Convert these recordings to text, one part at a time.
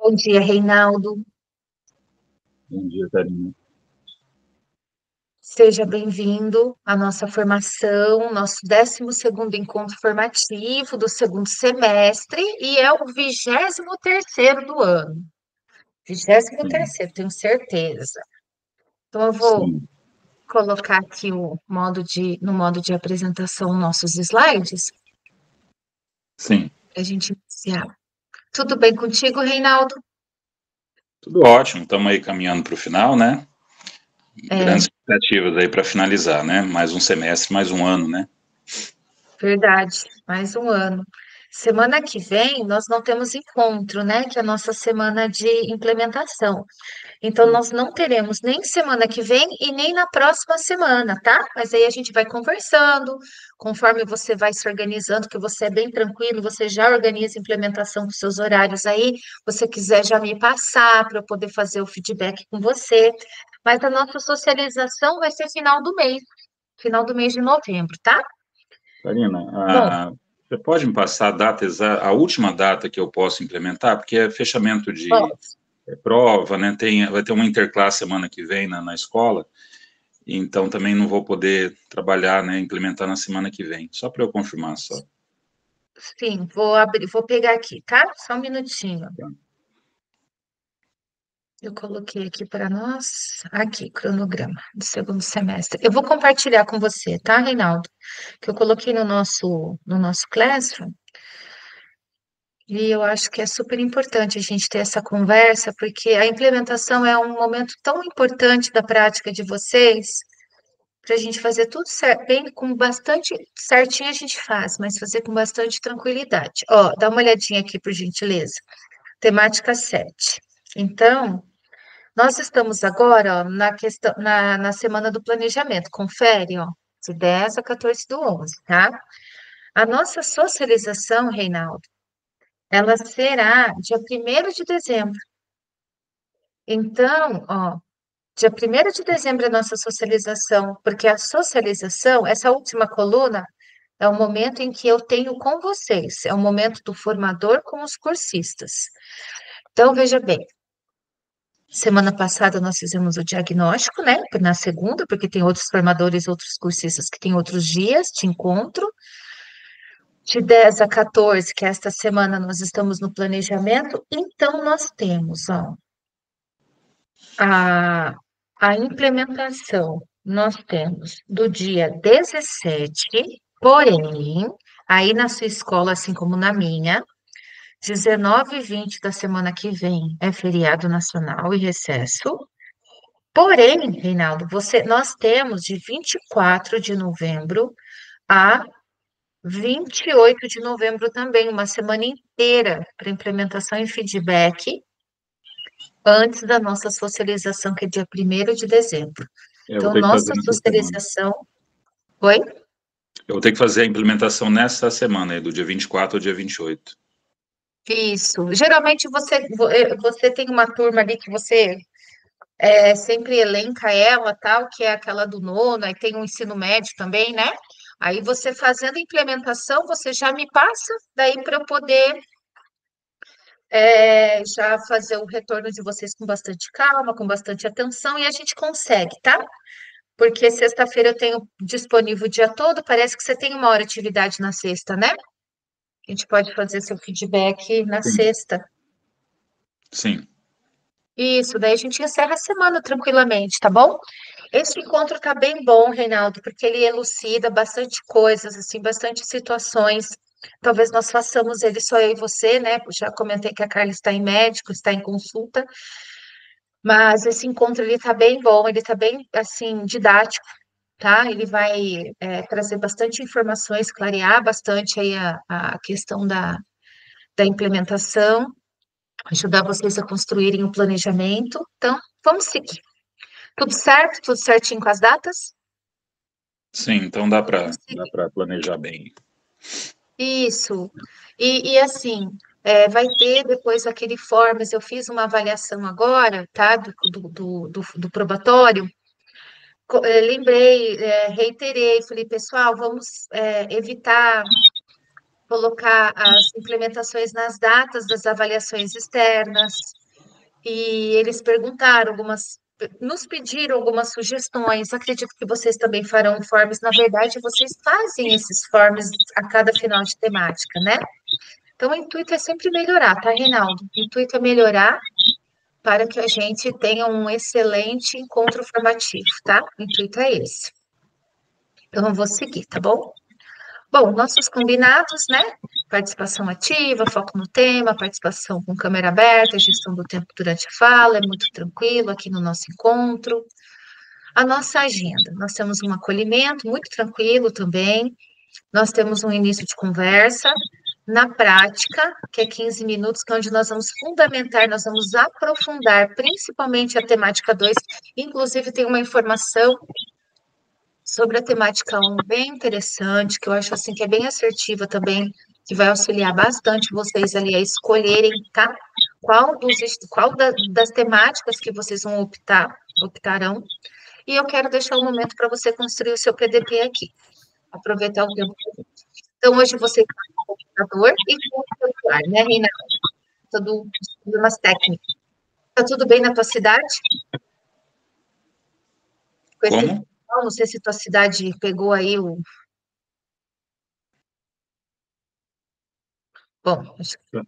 Bom dia, Reinaldo. Bom dia, Karina. Seja bem-vindo à nossa formação, nosso 12º encontro formativo do segundo semestre, e é o 23º do ano. Vigésimo Sim, terceiro, tenho certeza. Então, eu vou sim, colocar aqui no modo de apresentação nossos slides, sim. para a gente iniciar. Tudo bem contigo, Reinaldo? Tudo ótimo. Estamos aí caminhando para o final, né? É, Grandes expectativas aí para finalizar, né? Mais um semestre, mais um ano, né? verdade, mais um ano. Semana que vem nós não temos encontro, né? Que é a nossa semana de implementação. Então, Sim. nós não teremos nem semana que vem e nem na próxima semana, tá? Mas aí a gente vai conversando, conforme você vai se organizando, que você é bem tranquilo, você já organiza a implementação dos seus horários aí, você quiser já me passar para eu poder fazer o feedback com você. Mas a nossa socialização vai ser final do mês de novembro, tá? Karina, Bom, você pode me passar a data a última data que eu posso implementar? Porque é fechamento bom, de prova, né? Vai ter uma interclasse semana que vem na escola, então também não vou poder trabalhar, né? Implementar na semana que vem. Só para eu confirmar só. sim, vou abrir, vou pegar aqui, tá? Só um minutinho. Tá? Eu coloquei aqui para nós, aqui, cronograma do segundo semestre. Eu vou compartilhar com você, tá, Reinaldo? Que eu coloquei no nosso Classroom, e eu acho que é super importante a gente ter essa conversa, porque a implementação é um momento tão importante da prática de vocês, para a gente fazer tudo certo, bem, com bastante certinho a gente faz, mas fazer com bastante tranquilidade. Ó, dá uma olhadinha aqui, por gentileza. Temática 7. Então, nós estamos agora, ó, na semana do planejamento. Confere, ó, de 10 a 14 do 11, tá? A nossa socialização, Reinaldo, ela será dia 1º de dezembro. Então, ó, dia 1º de dezembro é a nossa socialização, porque a socialização, essa última coluna, é o momento em que eu tenho com vocês, é o momento do formador com os cursistas. Então, veja bem, semana passada nós fizemos o diagnóstico, né? Na segunda, porque tem outros formadores, outros cursistas que têm outros dias de encontro. De 10 a 14, que esta semana nós estamos no planejamento, então nós temos, ó, a, a implementação, nós temos do dia 17, porém, aí na sua escola, assim como na minha, 19 e 20 da semana que vem é feriado nacional e recesso. Porém, Reinaldo, nós temos de 24 de novembro a 28 de novembro também, uma semana inteira para implementação e feedback antes da nossa socialização, que é dia 1º de dezembro. Eu vou Então, ter que fazer nossa nessa semana. socialização. Oi? Eu vou ter que fazer a implementação nessa semana, aí, do dia 24 ao dia 28. Isso. Geralmente você tem uma turma ali que você sempre elenca ela, tal, que é aquela do nono, aí tem um ensino médio também, né? Aí você fazendo a implementação, você já me passa, daí para eu poder já fazer o retorno de vocês com bastante calma, com bastante atenção, e a gente consegue, tá? Porque sexta-feira eu tenho disponível o dia todo, parece que você tem uma hora de atividade na sexta, né? A gente pode fazer seu feedback na Sim, sexta. sim. Isso, daí a gente encerra a semana tranquilamente, tá bom? Esse encontro tá bem bom, Reinaldo, porque ele elucida bastante coisas, assim, bastante situações. Talvez nós façamos ele só eu e você, né? Já comentei que a Carla está em médico, está em consulta, mas esse encontro ele tá bem bom, ele tá bem, assim, didático, tá? Ele vai trazer bastante informações, clarear bastante aí a questão da implementação, ajudar vocês a construírem o planejamento. Então, vamos seguir. Tudo certo? Tudo certinho com as datas? Sim, então Vamos dá seguir. para planejar bem. Isso. E assim, vai ter depois aquele formas. Eu fiz uma avaliação agora, tá? Do probatório. Lembrei, reiterei, falei, pessoal, vamos evitar colocar as implementações nas datas das avaliações externas, e eles perguntaram algumas, nos pediram algumas sugestões. Acredito que vocês também farão forms. Na verdade, vocês fazem esses forms a cada final de temática, né? Então, o intuito é sempre melhorar, tá, Reinaldo? O intuito é melhorar para que a gente tenha um excelente encontro formativo, tá? O intuito é esse. Então, eu vou seguir, tá bom? Bom, nossos combinados, né? Participação ativa, foco no tema, participação com câmera aberta, gestão do tempo durante a fala, é muito tranquilo aqui no nosso encontro. A nossa agenda, nós temos um acolhimento muito tranquilo também, nós temos um início de conversa, na prática, que é 15 minutos, que é onde nós vamos fundamentar, nós vamos aprofundar, principalmente a temática 2. Inclusive tem uma informação sobre a temática 1 bem interessante, que eu acho assim que é bem assertiva também, que vai auxiliar bastante vocês ali a escolherem, tá? Das temáticas que vocês vão optarão. E eu quero deixar um momento para você construir o seu PDP aqui. Aproveitar o tempo. Então, hoje você está com o computador e com o celular, né, Reinaldo? Tudo problemas técnicos. Está tudo bem na tua cidade? Com esse, Como? não sei se tua cidade pegou aí o. Bom, acho que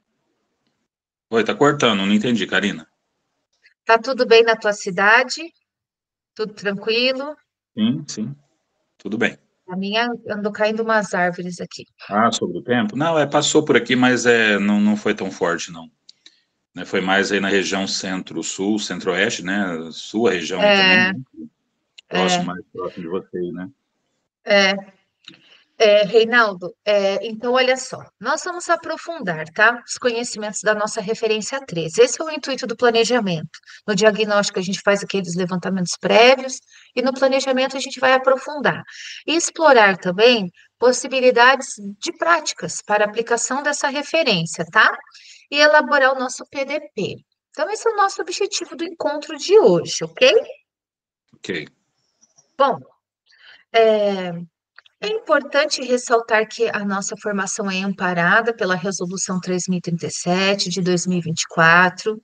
Oi, tá cortando, não entendi, Karina. tá tudo bem na tua cidade, tudo tranquilo. Sim, sim, tudo bem. A minha andou caindo umas árvores aqui. Ah, sobre o tempo? Não, passou por aqui, mas não foi tão forte, não. Né, foi mais aí na região centro-sul, centro-oeste, né? Sua região aí também, É, né? é, Mais próximo de você, né? é. Reinaldo, então olha só, nós vamos aprofundar, tá? Os conhecimentos da nossa referência 13. Esse é o intuito do planejamento. No diagnóstico, a gente faz aqueles levantamentos prévios, e no planejamento, a gente vai aprofundar. E explorar também possibilidades de práticas para aplicação dessa referência, tá? E elaborar o nosso PDP. Então, esse é o nosso objetivo do encontro de hoje, ok? Ok. Bom, é, é importante ressaltar que a nossa formação é amparada pela Resolução 3037 de 2024,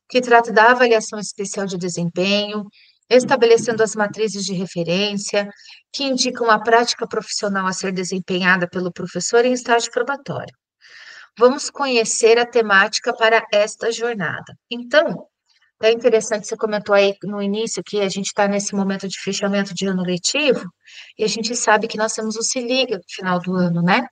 que trata da avaliação especial de desempenho, estabelecendo as matrizes de referência, que indicam a prática profissional a ser desempenhada pelo professor em estágio probatório. Vamos conhecer a temática para esta jornada. Então, é interessante, você comentou aí no início que a gente está nesse momento de fechamento de ano letivo, e a gente sabe que nós temos o Se Liga no final do ano, né?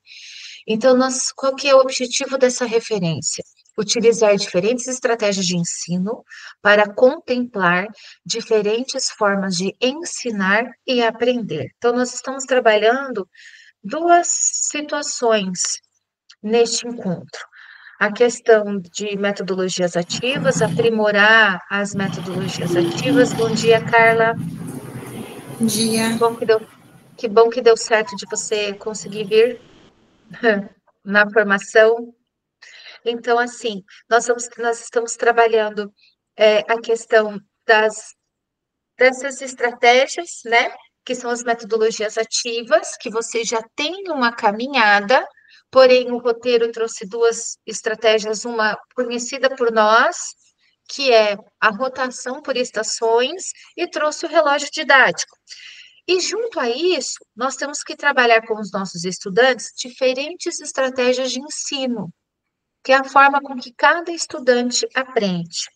Então, qual que é o objetivo dessa referência? Utilizar diferentes estratégias de ensino para contemplar diferentes formas de ensinar e aprender. Então, nós estamos trabalhando duas situações neste encontro. A questão de metodologias ativas, aprimorar as metodologias ativas. Bom dia, Carla. Dia. Bom que bom que deu certo de você conseguir vir na formação. Então, assim, nós estamos trabalhando a questão dessas estratégias, né? Que são as metodologias ativas, que você já tem uma caminhada, porém o roteiro trouxe duas estratégias, uma conhecida por nós, que é a rotação por estações, e trouxe o relógio didático. E junto a isso, nós temos que trabalhar com os nossos estudantes diferentes estratégias de ensino, que é a forma com que cada estudante aprende.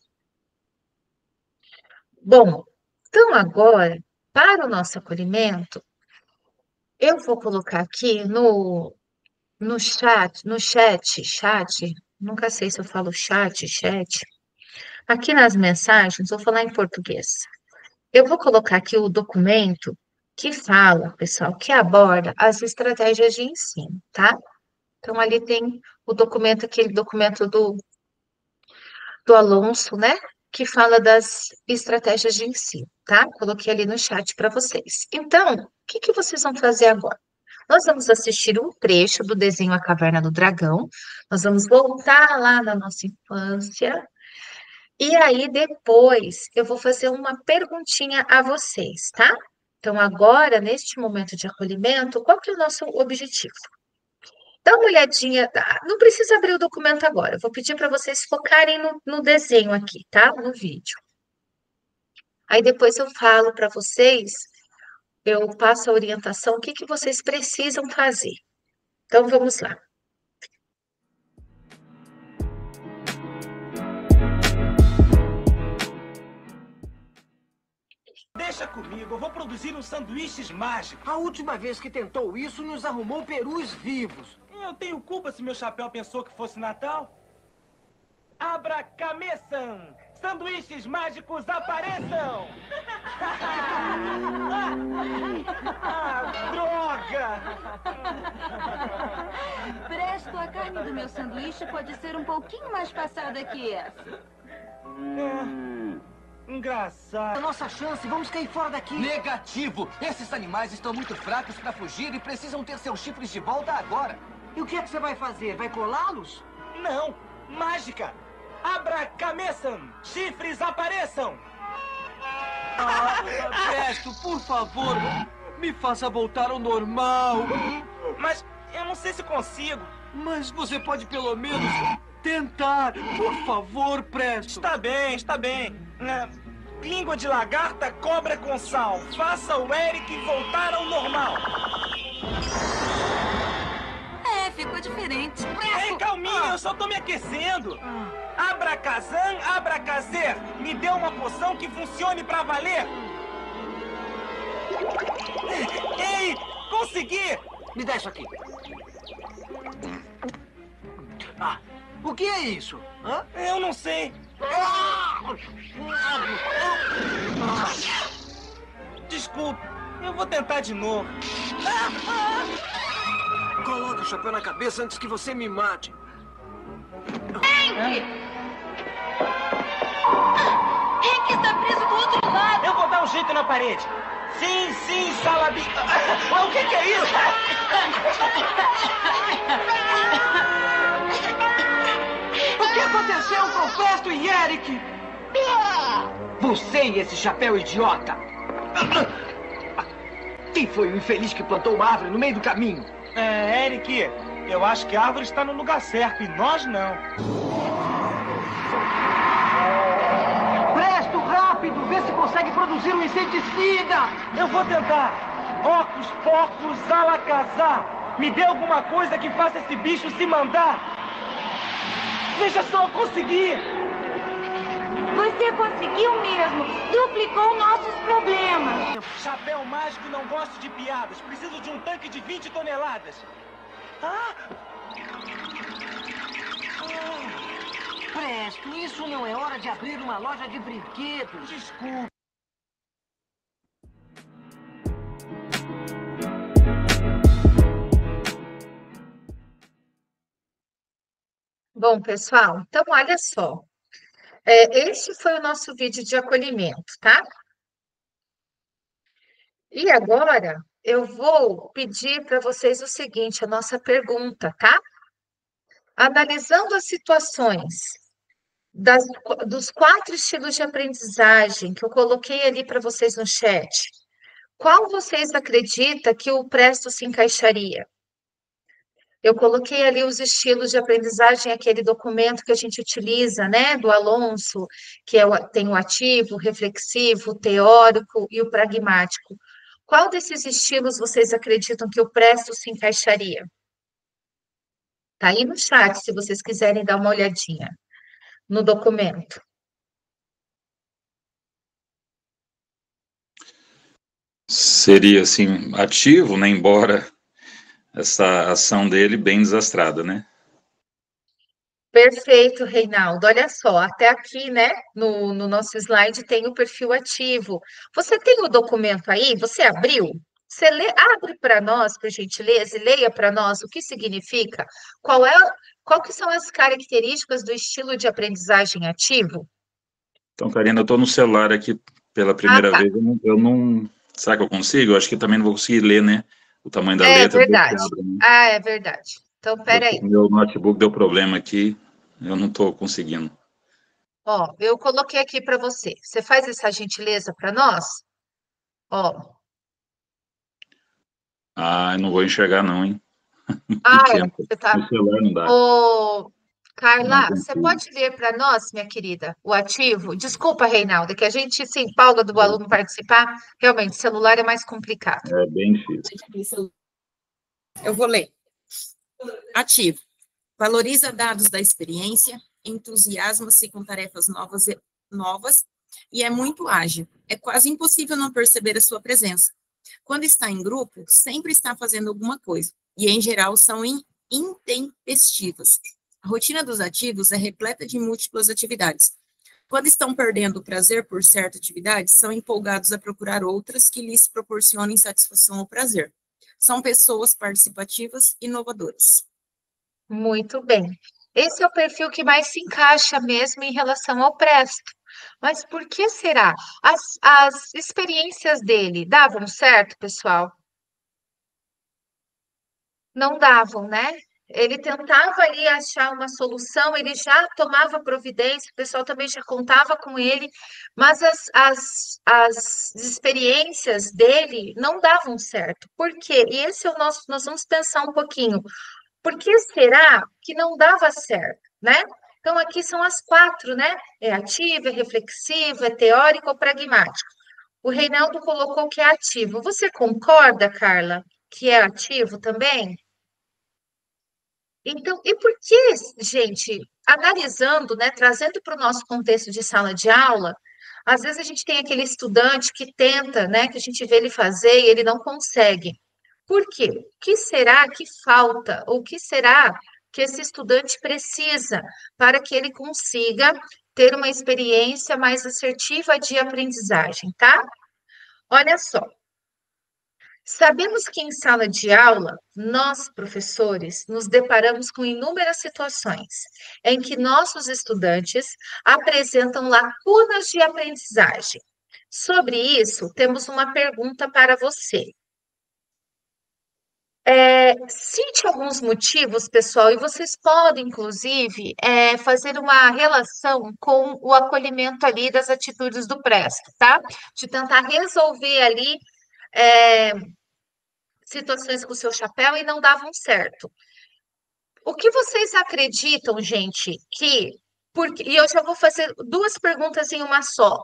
Bom, então agora, para o nosso acolhimento, eu vou colocar aqui no chat, nunca sei se eu falo chat, aqui nas mensagens, vou falar em português. Eu vou colocar aqui o documento que fala, pessoal, que aborda as estratégias de ensino, tá? Então, ali tem o documento, aquele documento do Alonso, né? Que fala das estratégias de ensino, tá? Coloquei ali no chat para vocês. Então, o que que vocês vão fazer agora? Nós vamos assistir um trecho do desenho A Caverna do Dragão. Nós vamos voltar lá na nossa infância. E aí, depois, eu vou fazer uma perguntinha a vocês, tá? Então, agora, neste momento de acolhimento, qual que é o nosso objetivo? Dá uma olhadinha, não precisa abrir o documento agora, eu vou pedir para vocês focarem no desenho aqui, tá? No vídeo. Aí depois eu falo para vocês, eu passo a orientação, o que que vocês precisam fazer. Então vamos lá. Deixa comigo, eu vou produzir uns sanduíches mágicos. A última vez que tentou isso, nos arrumou perus vivos. Eu tenho culpa se meu chapéu pensou que fosse Natal? Abracameçam! Sanduíches mágicos apareçam! Droga! Presto, a carne do meu sanduíche pode ser um pouquinho mais passada que essa. Engraçado. A nossa chance, vamos cair fora daqui. Negativo! Esses animais estão muito fracos para fugir e precisam ter seus chifres de volta agora. E o que é que você vai fazer? Vai colá-los? Não! Mágica! Abracameçam! Chifres apareçam! Presto, por favor, me faça voltar ao normal. Mas eu não sei se consigo. Mas você pode pelo menos tentar. Por favor, Presto. Está bem, está bem. Língua de lagarta, cobra com sal. Faça o Eric voltar ao normal. É, ficou diferente. Ei, calminha, eu só tô me aquecendo. Abracazam, abracazer. Me dê uma poção que funcione pra valer. Ei, consegui! Me dá isso aqui. O que é isso? Hã? Eu não sei. Desculpe, eu vou tentar de novo. Coloque o chapéu na cabeça antes que você me mate. Hank está preso do outro lado. Eu vou dar um jeito na parede. Sim, sim, Salabi. O que é isso? O que aconteceu com Presto e Eric? Você e esse chapéu idiota! Quem foi o infeliz que plantou uma árvore no meio do caminho? Eric, eu acho que a árvore está no lugar certo e nós não. Presto, rápido! Vê se consegue produzir um inseticida! Eu vou tentar. Ocos, pocos, alacazar. Me dê alguma coisa que faça esse bicho se mandar. Veja só, eu consegui. Você conseguiu mesmo. Duplicou nossos problemas. Chapéu mágico e não gosto de piadas. Preciso de um tanque de 20 toneladas. Presto, isso não é hora de abrir uma loja de brinquedos. Desculpe. Bom, pessoal, então olha só. Este foi o nosso vídeo de acolhimento, tá? E agora eu vou pedir para vocês o seguinte, a nossa pergunta, tá? Analisando as situações dos 4 estilos de aprendizagem que eu coloquei ali para vocês no chat, qual vocês acreditam que o Presto se encaixaria? Eu coloquei ali os estilos de aprendizagem, aquele documento que a gente utiliza, né, do Alonso, que tem o ativo, o reflexivo, o teórico e o pragmático. Qual desses estilos vocês acreditam que o Presto se encaixaria? Tá aí no chat, se vocês quiserem dar uma olhadinha no documento. Seria, assim, ativo, né, embora essa ação dele bem desastrada, né? Perfeito, Reinaldo. Olha só, até aqui, né, no nosso slide tem o perfil ativo. Você tem o documento aí? Você abriu? Você abre para nós, por gentileza, e leia para nós o que significa, qual que são as características do estilo de aprendizagem ativo? Então, Karina, eu estou no celular aqui pela primeira tá. vez, eu não... Será que eu consigo? Eu acho que também não vou conseguir ler, né? O tamanho da letra. Verdade. Abre, né? É verdade. Então, peraí. Meu notebook deu problema aqui, eu não estou conseguindo. Ó, eu coloquei aqui para você. Você faz essa gentileza para nós? Ó. Ah, eu não vou enxergar não, hein? Que Ah, é, tempo. você tá. No celular não dá, Ô, não Carla, você consigo. pode ler para nós, minha querida, o ativo? Desculpa, Reinaldo, que a gente se empolga do aluno participar. Realmente, celular é mais complicado. É bem difícil. Eu vou ler. Ativo. Valoriza dados da experiência, entusiasma-se com tarefas novas e é muito ágil. É quase impossível não perceber a sua presença. Quando está em grupo, sempre está fazendo alguma coisa. E, em geral, são intempestivas. A rotina dos ativos é repleta de múltiplas atividades. Quando estão perdendo o prazer por certa atividade, são empolgados a procurar outras que lhes proporcionem satisfação ou prazer. São pessoas participativas e inovadoras. Muito bem. Esse é o perfil que mais se encaixa mesmo em relação ao Presto. Mas por que será? As experiências dele davam certo, pessoal? Não davam, né? Ele tentava ali achar uma solução, ele já tomava providência, o pessoal também já contava com ele, mas as experiências dele não davam certo. Por quê? E esse é o nosso, nós vamos pensar um pouquinho. Por que será que não dava certo, né? Então, aqui são as quatro, né? É ativo, é reflexivo, é teórico ou pragmático. O Reinaldo colocou que é ativo. Você concorda, Carla, que é ativo também? Então, e por que, gente, analisando, né, trazendo para o nosso contexto de sala de aula, às vezes a gente tem aquele estudante que tenta, né, que a gente vê ele fazer e ele não consegue. Por quê? O que será que falta? Ou o que será que esse estudante precisa para que ele consiga ter uma experiência mais assertiva de aprendizagem, tá? Olha só. Sabemos que em sala de aula, nós, professores, nos deparamos com inúmeras situações em que nossos estudantes apresentam lacunas de aprendizagem. Sobre isso, temos uma pergunta para você. Cite alguns motivos, pessoal, e vocês podem, inclusive, fazer uma relação com o acolhimento ali das atitudes do Presto, tá? De tentar resolver ali é, situações com o seu chapéu e não davam certo. O que vocês acreditam, gente, e eu já vou fazer duas perguntas em uma só.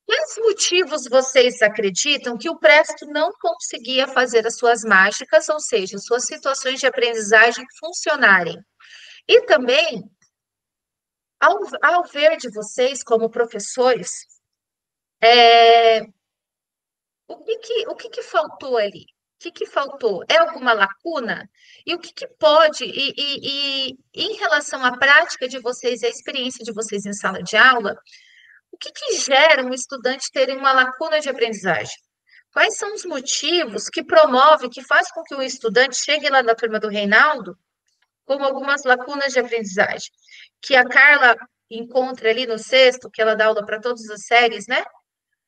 Quais motivos vocês acreditam que o Presto não conseguia fazer as suas mágicas, ou seja, suas situações de aprendizagem funcionarem? E também, ao ver de vocês como professores, o que faltou ali? O que faltou? É alguma lacuna? E o que pode, e em relação à prática de vocês, a experiência de vocês em sala de aula, o que gera um estudante ter uma lacuna de aprendizagem? Quais são os motivos que promovem, que faz com que o estudante chegue lá na turma do Reinaldo com algumas lacunas de aprendizagem? Que a Carla encontra ali no sexto, que ela dá aula para todas as séries, né?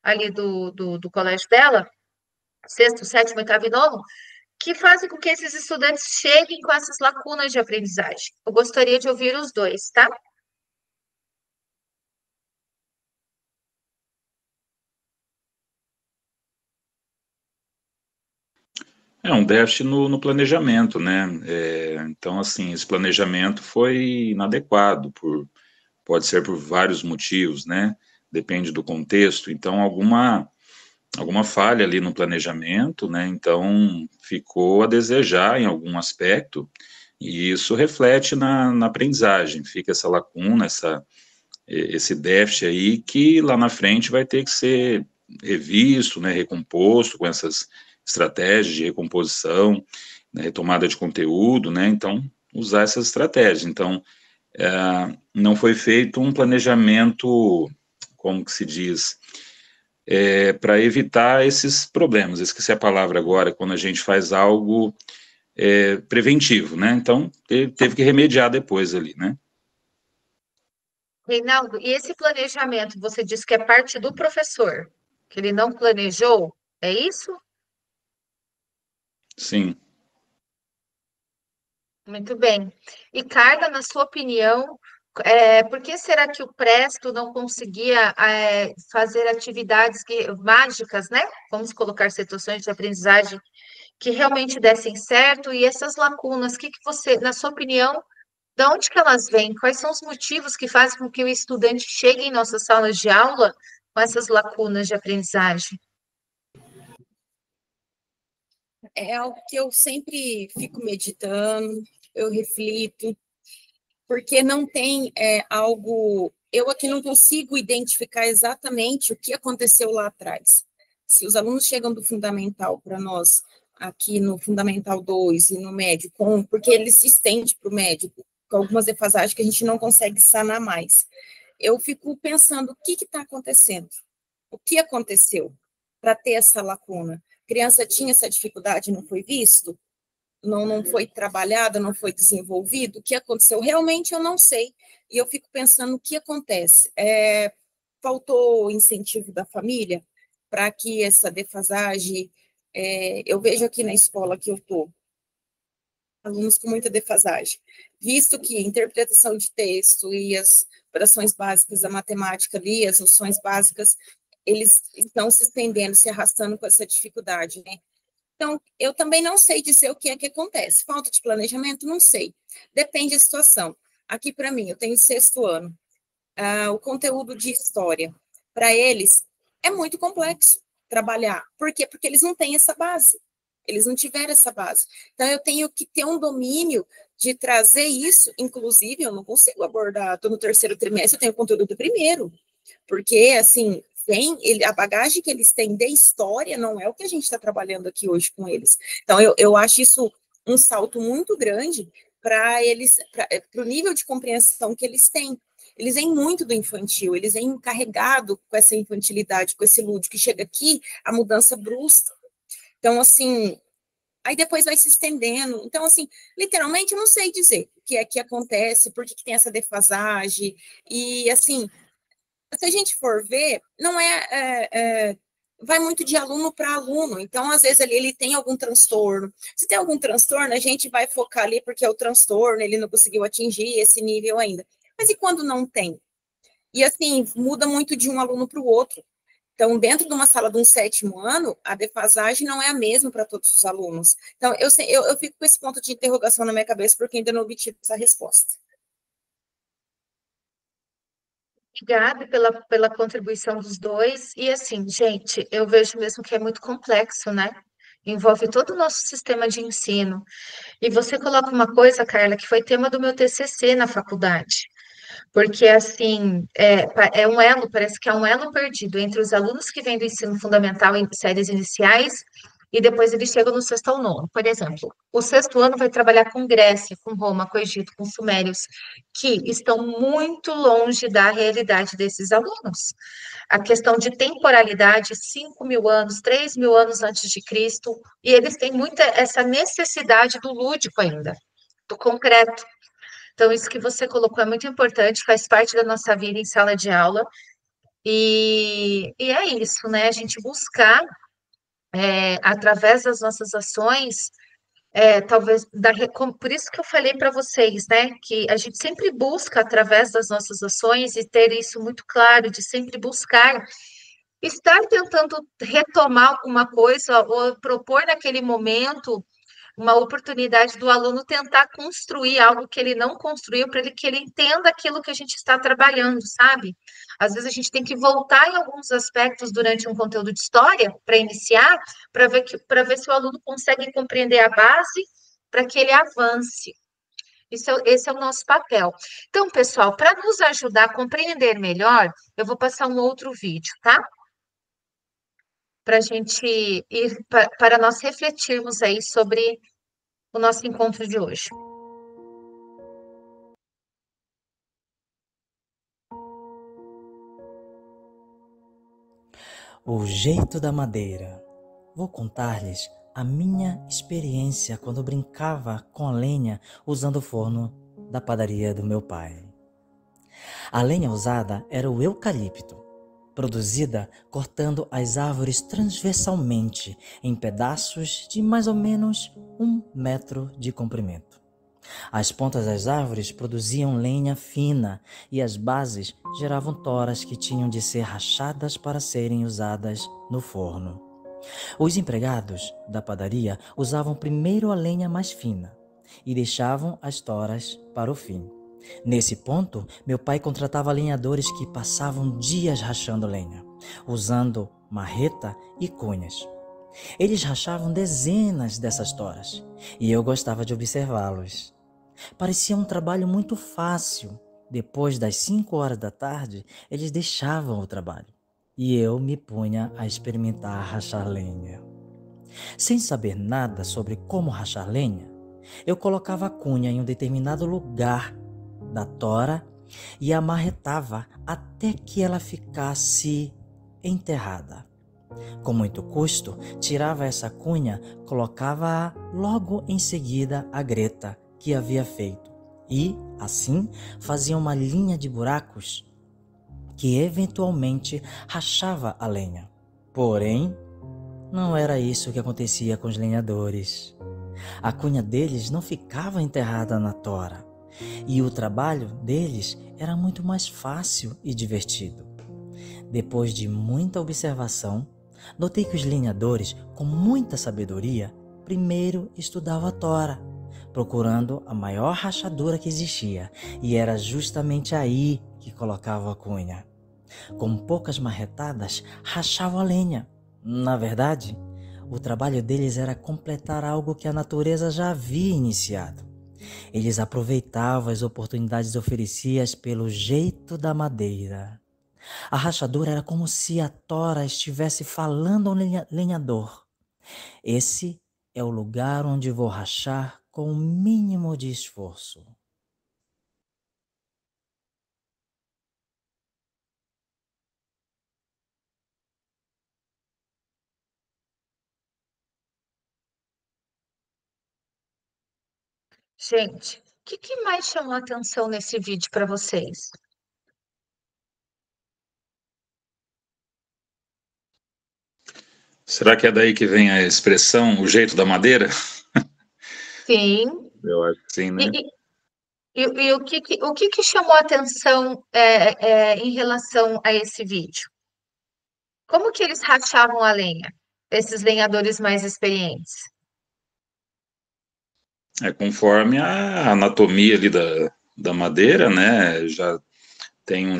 Ali do colégio dela, sexto, sétimo, oitavo e nono, que fazem com que esses estudantes cheguem com essas lacunas de aprendizagem. Eu gostaria de ouvir os dois, tá? É um déficit no planejamento, né? Então, assim, esse planejamento foi inadequado, pode ser por vários motivos, né? Depende do contexto. Então, alguma falha ali no planejamento, né? Então, ficou a desejar em algum aspecto, e isso reflete na aprendizagem. Fica essa lacuna, esse déficit aí, que lá na frente vai ter que ser revisto, né? Recomposto com essas estratégias de recomposição, né, retomada de conteúdo, né? Então, usar essas estratégias. Então, não foi feito um planejamento, como que se diz, para evitar esses problemas. Esqueci a palavra agora, quando a gente faz algo preventivo, né? Então, teve que remediar depois ali, né? Reinaldo, e esse planejamento, você disse que é parte do professor, que ele não planejou, é isso? Sim. Muito bem. E Carla, na sua opinião, por que será que o Presto não conseguia fazer atividades mágicas, né? Vamos colocar situações de aprendizagem que realmente dessem certo, e essas lacunas, que você, na sua opinião, de onde que elas vêm? Quais são os motivos que fazem com que o estudante chegue em nossas salas de aula com essas lacunas de aprendizagem? É algo que eu sempre fico meditando, eu reflito, porque não tem algo. Eu aqui não consigo identificar exatamente o que aconteceu lá atrás. Se os alunos chegam do fundamental para nós, aqui no Fundamental 2 e no médio, porque eles se estendem para o médio, com algumas defasagens que a gente não consegue sanar mais. Eu fico pensando o que está acontecendo, o que aconteceu para ter essa lacuna. A criança tinha essa dificuldade, não foi visto? Não foi trabalhada, não foi desenvolvido, o que aconteceu? Realmente eu não sei, e eu fico pensando o que acontece. Faltou incentivo da família para que essa defasagem, eu vejo aqui na escola que eu estou, alunos com muita defasagem, visto que a interpretação de texto e as operações básicas da matemática ali, as noções básicas, eles estão se estendendo, se arrastando com essa dificuldade, né? Então, eu também não sei dizer o que é que acontece. Falta de planejamento? Não sei. Depende da situação. Aqui, para mim, eu tenho 6º ano. O conteúdo de história, para eles, é muito complexo trabalhar. Por quê? Porque eles não têm essa base. Eles não tiveram essa base. Então, eu tenho que ter um domínio de trazer isso. Inclusive, eu não consigo abordar, estou no 3º trimestre, eu tenho conteúdo do 1º. Porque, assim, a bagagem que eles têm de história não é o que a gente está trabalhando aqui hoje com eles. Então, eu acho isso um salto muito grande para eles, para o nível de compreensão que eles têm. Eles vêm muito do infantil, eles vêm carregados com essa infantilidade, com esse lúdico, que chega aqui, a mudança brusca. Então, assim, aí depois vai se estendendo. Então, assim, literalmente, eu não sei dizer o que é que acontece, por que tem essa defasagem, e, assim, se a gente for ver, não vai muito de aluno para aluno, então, às vezes, ele tem algum transtorno. Se tem algum transtorno, a gente vai focar ali porque é o transtorno, ele não conseguiu atingir esse nível ainda. Mas e quando não tem? E, assim, muda muito de um aluno para o outro. Então, dentro de uma sala de um 7º ano, a defasagem não é a mesma para todos os alunos. Então, eu fico com esse ponto de interrogação na minha cabeça, porque ainda não obtive essa resposta. Obrigada pela contribuição dos dois. E assim, gente, eu vejo mesmo que é muito complexo, né? Envolve todo o nosso sistema de ensino. E você coloca uma coisa, Carla, que foi tema do meu TCC na faculdade. Porque, assim, é um elo, parece que é um elo perdido entre os alunos que vêm do ensino fundamental em séries iniciais e depois eles chegam no 6º ao 9º. Por exemplo, o 6º ano vai trabalhar com Grécia, com Roma, com Egito, com Sumérios, que estão muito longe da realidade desses alunos. A questão de temporalidade, 5.000 anos, 3.000 anos antes de Cristo, e eles têm muita essa necessidade do lúdico ainda, do concreto. Então, isso que você colocou é muito importante, faz parte da nossa vida em sala de aula, e é isso, né? A gente buscar, através das nossas ações, talvez, por isso que eu falei para vocês, né? Que a gente sempre busca, através das nossas ações, e ter isso muito claro, de sempre buscar estar tentando retomar alguma coisa, ou propor naquele momento uma oportunidade do aluno tentar construir algo que ele não construiu, para que ele entenda aquilo que a gente está trabalhando, sabe? Às vezes a gente tem que voltar em alguns aspectos durante um conteúdo de história, para iniciar, para ver se o aluno consegue compreender a base, para que ele avance. Esse é o nosso papel. Então, pessoal, para nos ajudar a compreender melhor, eu vou passar um outro vídeo, tá? Para a gente ir, para nós refletirmos aí sobre o nosso encontro de hoje. O jeito da madeira. Vou contar-lhes a minha experiência quando brincava com a lenha usando o forno da padaria do meu pai. A lenha usada era o eucalipto, produzida cortando as árvores transversalmente em pedaços de mais ou menos 1 metro de comprimento. As pontas das árvores produziam lenha fina e as bases geravam toras que tinham de ser rachadas para serem usadas no forno. Os empregados da padaria usavam primeiro a lenha mais fina e deixavam as toras para o fim. Nesse ponto, meu pai contratava lenhadores que passavam dias rachando lenha, usando marreta e cunhas. Eles rachavam dezenas dessas toras e eu gostava de observá-los. Parecia um trabalho muito fácil. Depois das 5 horas da tarde, eles deixavam o trabalho e eu me punha a experimentar rachar lenha. Sem saber nada sobre como rachar lenha, eu colocava a cunha em um determinado lugar da tora e a marretava até que ela ficasse enterrada. Com muito custo, tirava essa cunha, colocava logo em seguida a greta que havia feito e, assim, fazia uma linha de buracos que eventualmente rachava a lenha. Porém, não era isso que acontecia com os lenhadores. A cunha deles não ficava enterrada na tora e o trabalho deles era muito mais fácil e divertido. Depois de muita observação, notei que os lenhadores, com muita sabedoria, primeiro estudavam a tora, procurando a maior rachadura que existia, e era justamente aí que colocavam a cunha. Com poucas marretadas, rachavam a lenha. Na verdade, o trabalho deles era completar algo que a natureza já havia iniciado. Eles aproveitavam as oportunidades oferecidas pelo jeito da madeira. A rachadura era como se a tora estivesse falando ao lenhador. Esse é o lugar onde vou rachar com o mínimo de esforço. Gente, o que mais chamou a atenção nesse vídeo para vocês? Será que é daí que vem a expressão, o jeito da madeira? Sim. Eu acho que sim, né? E o que chamou a atenção em relação a esse vídeo? Como que eles rachavam a lenha, esses lenhadores mais experientes? É conforme a anatomia ali da madeira, né? Já tem um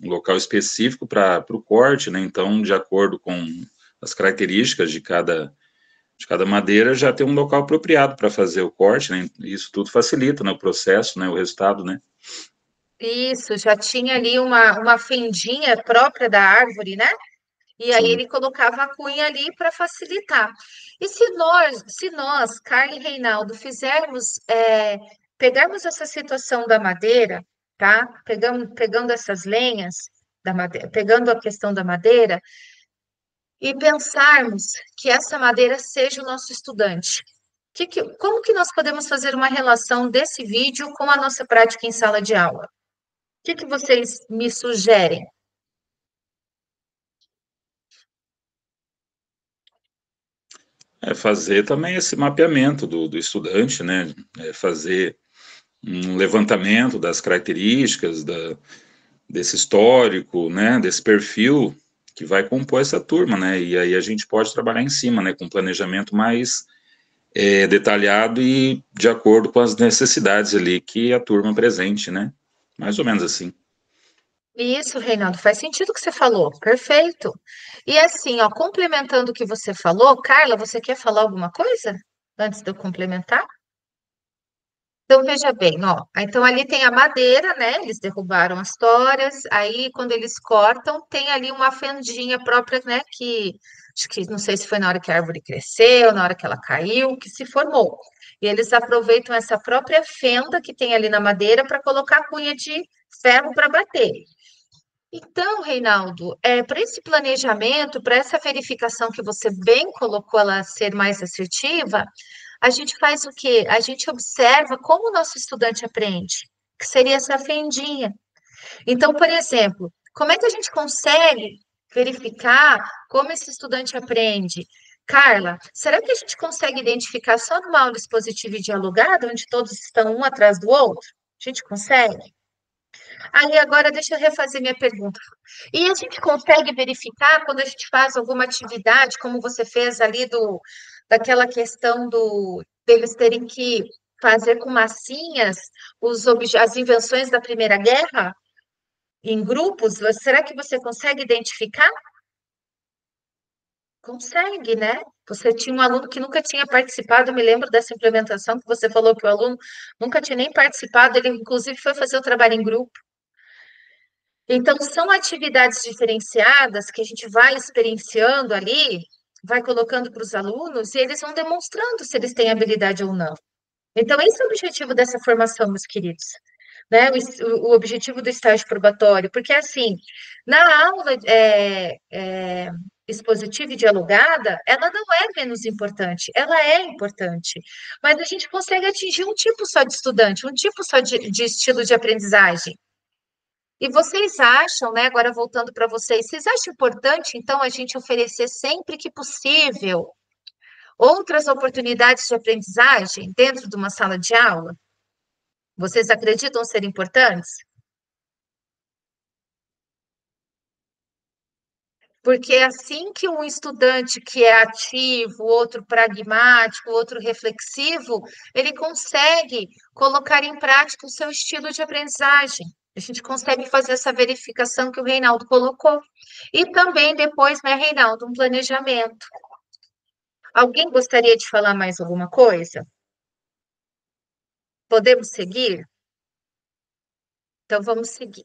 local específico para o corte, né? Então, de acordo com as características de cada madeira, já tem um local apropriado para fazer o corte, né? Isso tudo facilita, né, o processo, né, o resultado, né? Isso, já tinha ali uma fendinha própria da árvore, né? E aí Sim. ele colocava a cunha ali para facilitar. E se nós, Carla e Reinaldo, pegarmos essa situação da madeira, tá? Pegando essas lenhas da madeira, pegando a questão da madeira, e pensarmos que essa madeira seja o nosso estudante. Como que nós podemos fazer uma relação desse vídeo com a nossa prática em sala de aula? O que vocês me sugerem? É fazer também esse mapeamento do estudante, né? É fazer um levantamento das características desse histórico, né? Desse perfil que vai compor essa turma, né? E aí a gente pode trabalhar em cima, né? Com um planejamento mais detalhado e de acordo com as necessidades ali que a turma apresente, né? Mais ou menos assim. Isso, Reinaldo, faz sentido o que você falou, perfeito. E assim, ó, complementando o que você falou, Carla, você quer falar alguma coisa antes de eu complementar? Então, veja bem, ó, então ali tem a madeira, né? Eles derrubaram as toras, aí quando eles cortam, tem ali uma fendinha própria, né? Que acho que não sei se foi na hora que a árvore cresceu, na hora que ela caiu, que se formou. E eles aproveitam essa própria fenda que tem ali na madeira para colocar a cunha de ferro para bater. Então, Reinaldo, para esse planejamento, para essa verificação que você bem colocou ela ser mais assertiva, a gente faz o quê? A gente observa como o nosso estudante aprende, que seria essa fendinha. Então, por exemplo, como é que a gente consegue verificar como esse estudante aprende? Carla, será que a gente consegue identificar só numa aula expositiva e dialogada, onde todos estão um atrás do outro? A gente consegue? Aí agora deixa eu refazer minha pergunta. E a gente consegue verificar quando a gente faz alguma atividade, como você fez ali daquela questão deles terem que fazer com massinhas as invenções da Primeira Guerra em grupos? Será que você consegue identificar? Consegue, né? Você tinha um aluno que nunca tinha participado, eu me lembro dessa implementação que você falou que o aluno nunca tinha nem participado, ele inclusive foi fazer o trabalho em grupo. Então, são atividades diferenciadas que a gente vai experienciando ali, vai colocando para os alunos e eles vão demonstrando se eles têm habilidade ou não. Então, esse é o objetivo dessa formação, meus queridos, né? O objetivo do estágio probatório, porque assim, na aula expositiva e dialogada, ela não é menos importante, ela é importante, mas a gente consegue atingir um tipo só de estudante, um tipo só de estilo de aprendizagem. E vocês acham, né, agora voltando para vocês acham importante, então, a gente oferecer sempre que possível outras oportunidades de aprendizagem dentro de uma sala de aula? Vocês acreditam ser importantes? Porque assim que um estudante que é ativo, outro pragmático, outro reflexivo, ele consegue colocar em prática o seu estilo de aprendizagem. A gente consegue fazer essa verificação que o Reinaldo colocou. E também depois, né, Reinaldo, um planejamento. Alguém gostaria de falar mais alguma coisa? Podemos seguir? Então, vamos seguir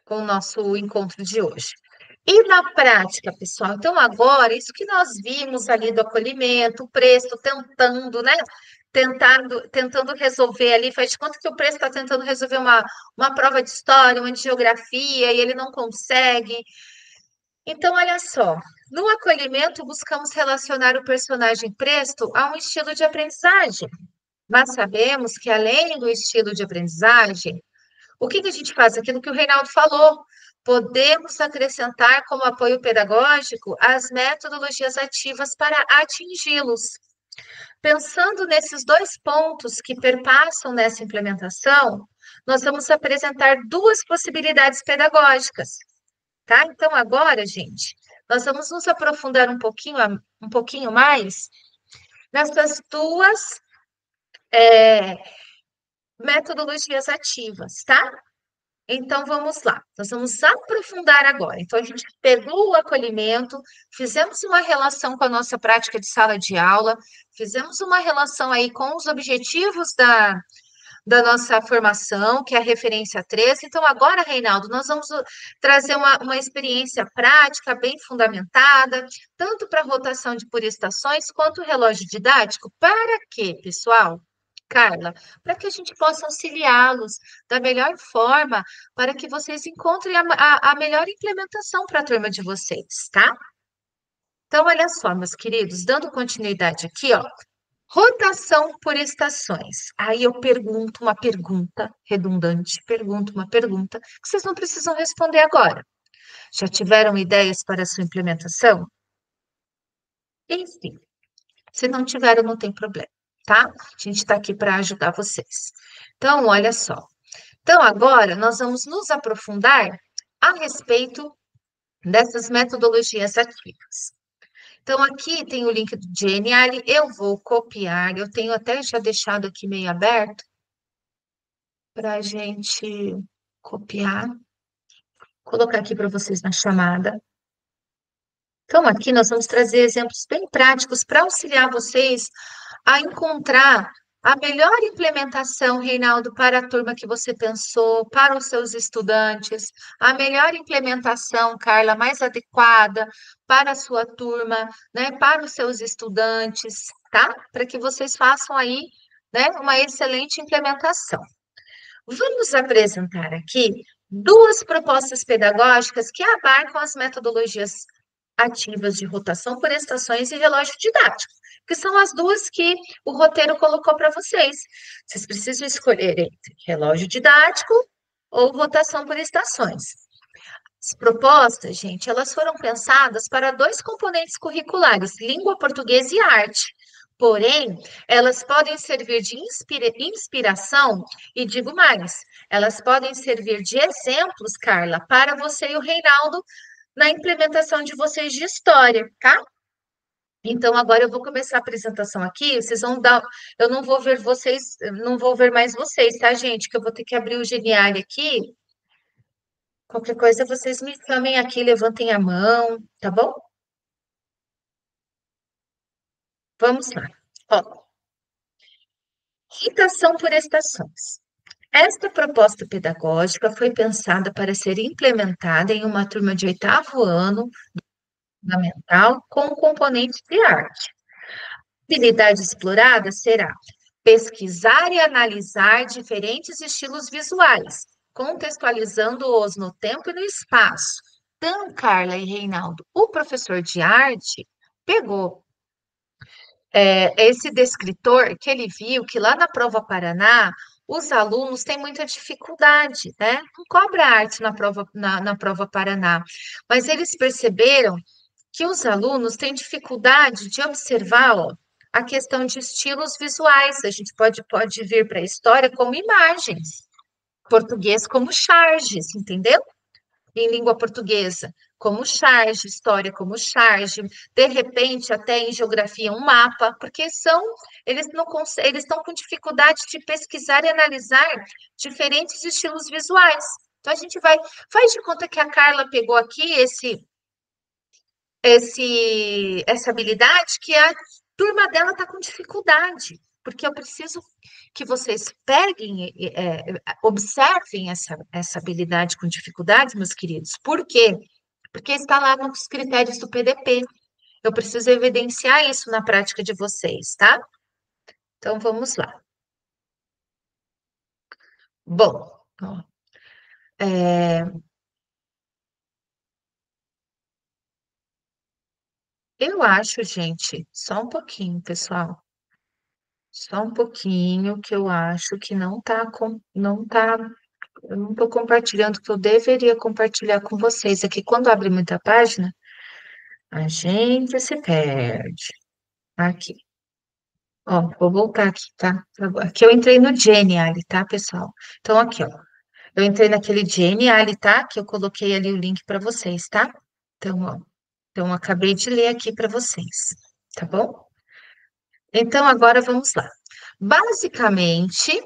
com o nosso encontro de hoje. E na prática, pessoal, então agora, isso que nós vimos ali do acolhimento, o Presto tentando, né? Tentando resolver ali, faz de conta que o Presto está tentando resolver uma prova de história, uma de geografia, e ele não consegue. Então, olha só, no acolhimento buscamos relacionar o personagem Presto a um estilo de aprendizagem. Mas sabemos que além do estilo de aprendizagem, o que a gente faz? Aquilo que o Reinaldo falou. Podemos acrescentar como apoio pedagógico as metodologias ativas para atingi-los. Pensando nesses dois pontos que perpassam nessa implementação, nós vamos apresentar duas possibilidades pedagógicas, tá? Então, agora, gente, nós vamos nos aprofundar um pouquinho mais nessas duas metodologias ativas, tá? Então, vamos lá, nós vamos aprofundar agora. Então, a gente pegou o acolhimento, fizemos uma relação com a nossa prática de sala de aula, fizemos uma relação aí com os objetivos da nossa formação, que é a referência 3. Então, agora, Reinaldo, nós vamos trazer uma experiência prática bem fundamentada, tanto para a rotação de por estações, quanto o relógio didático. Para quê, pessoal? Carla, para que a gente possa auxiliá-los da melhor forma, para que vocês encontrem a melhor implementação para a turma de vocês, tá? Então, olha só, meus queridos, dando continuidade aqui, ó, rotação por estações. Aí eu pergunto uma pergunta redundante, pergunto uma pergunta que vocês não precisam responder agora. Já tiveram ideias para a sua implementação? Enfim, se não tiveram, não tem problema, tá? A gente está aqui para ajudar vocês. Então, olha só. Então, agora nós vamos nos aprofundar a respeito dessas metodologias ativas. Então, aqui tem o link do Genial, eu vou copiar, eu tenho até já deixado aqui meio aberto para a gente copiar, colocar aqui para vocês na chamada. Então, aqui nós vamos trazer exemplos bem práticos para auxiliar vocês a encontrar a melhor implementação, Reinaldo, para a turma que você pensou, para os seus estudantes, a melhor implementação, Carla, mais adequada para a sua turma, né, para os seus estudantes, tá? Para que vocês façam aí, né, uma excelente implementação. Vamos apresentar aqui duas propostas pedagógicas que abarcam as metodologias ativas de rotação por estações e relógio didático, que são as duas que o roteiro colocou para vocês. Vocês precisam escolher entre relógio didático ou rotação por estações. As propostas, gente, elas foram pensadas para dois componentes curriculares, língua portuguesa e arte. Porém, elas podem servir de inspiração, e digo mais, elas podem servir de exemplos, Carla, para você e o Reinaldo na implementação de vocês de história, tá? Então, agora eu vou começar a apresentação aqui, vocês vão dar, eu não vou ver vocês, não vou ver mais vocês, tá, gente? Que eu vou ter que abrir o Genial aqui. Qualquer coisa, vocês me chamem aqui, levantem a mão, tá bom? Vamos lá. Ó, citação por estações. Esta proposta pedagógica foi pensada para ser implementada em uma turma de 8º ano fundamental com componente de arte. A habilidade explorada será pesquisar e analisar diferentes estilos visuais, contextualizando-os no tempo e no espaço. Então, Carla e Reinaldo, o professor de arte pegou esse descritor que ele viu que lá na Prova Paraná os alunos têm muita dificuldade, né? Não cobra arte na prova Paraná, mas eles perceberam que os alunos têm dificuldade de observar, ó, a questão de estilos visuais. A gente pode vir para a história como imagens, português como charges, entendeu? Em língua portuguesa, como charge, história como charge, de repente até em geografia um mapa, porque eles não eles estão com dificuldade de pesquisar e analisar diferentes estilos visuais. Então a gente faz de conta que a Carla pegou aqui essa habilidade que a turma dela está com dificuldade, porque eu preciso que vocês peguem, observem essa habilidade com dificuldade, meus queridos. Por quê? Porque está lá nos critérios do PDP. Eu preciso evidenciar isso na prática de vocês, tá? Então, vamos lá. Bom, ó, eu acho, gente, só um pouquinho, pessoal. Só um pouquinho que eu acho que eu não estou compartilhando o que eu deveria compartilhar com vocês. Aqui, quando abre muita página, a gente se perde. Aqui. Ó, vou voltar aqui, tá? Aqui eu entrei no Genial, tá, pessoal? Então, aqui, ó. Eu entrei naquele Genial, tá? Que eu coloquei ali o link para vocês, tá? Então, ó. Então, eu acabei de ler aqui para vocês, tá bom? Então, agora vamos lá. Basicamente,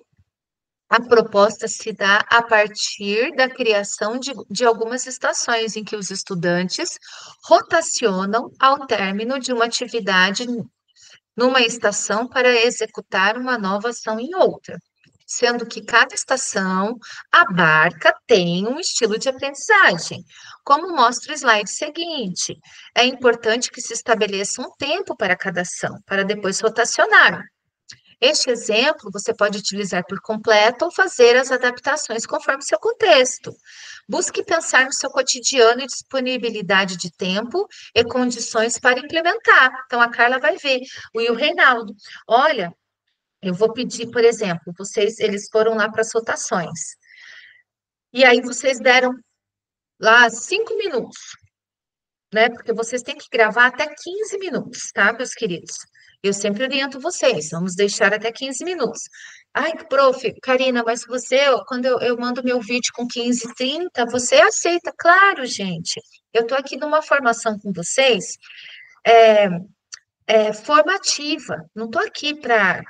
a proposta se dá a partir da criação de algumas estações em que os estudantes rotacionam ao término de uma atividade numa estação para executar uma nova ação em outra, sendo que cada estação tem um estilo de aprendizagem. Como mostra o slide seguinte, é importante que se estabeleça um tempo para cada ação, para depois rotacionar. Este exemplo você pode utilizar por completo ou fazer as adaptações conforme seu contexto. Busque pensar no seu cotidiano e disponibilidade de tempo e condições para implementar. Então, a Carla vai ver. E o Reinaldo, olha, eu vou pedir, por exemplo, eles foram lá para as rotações. E aí vocês deram lá 5 minutos, né? Porque vocês têm que gravar até 15 minutos, tá, meus queridos? Eu sempre oriento vocês, vamos deixar até 15 minutos. Ai, prof, Karina, mas quando eu mando meu vídeo com 15, 30, você aceita? Claro, gente. Eu estou aqui numa formação com vocês, formativa. Não estou aqui para,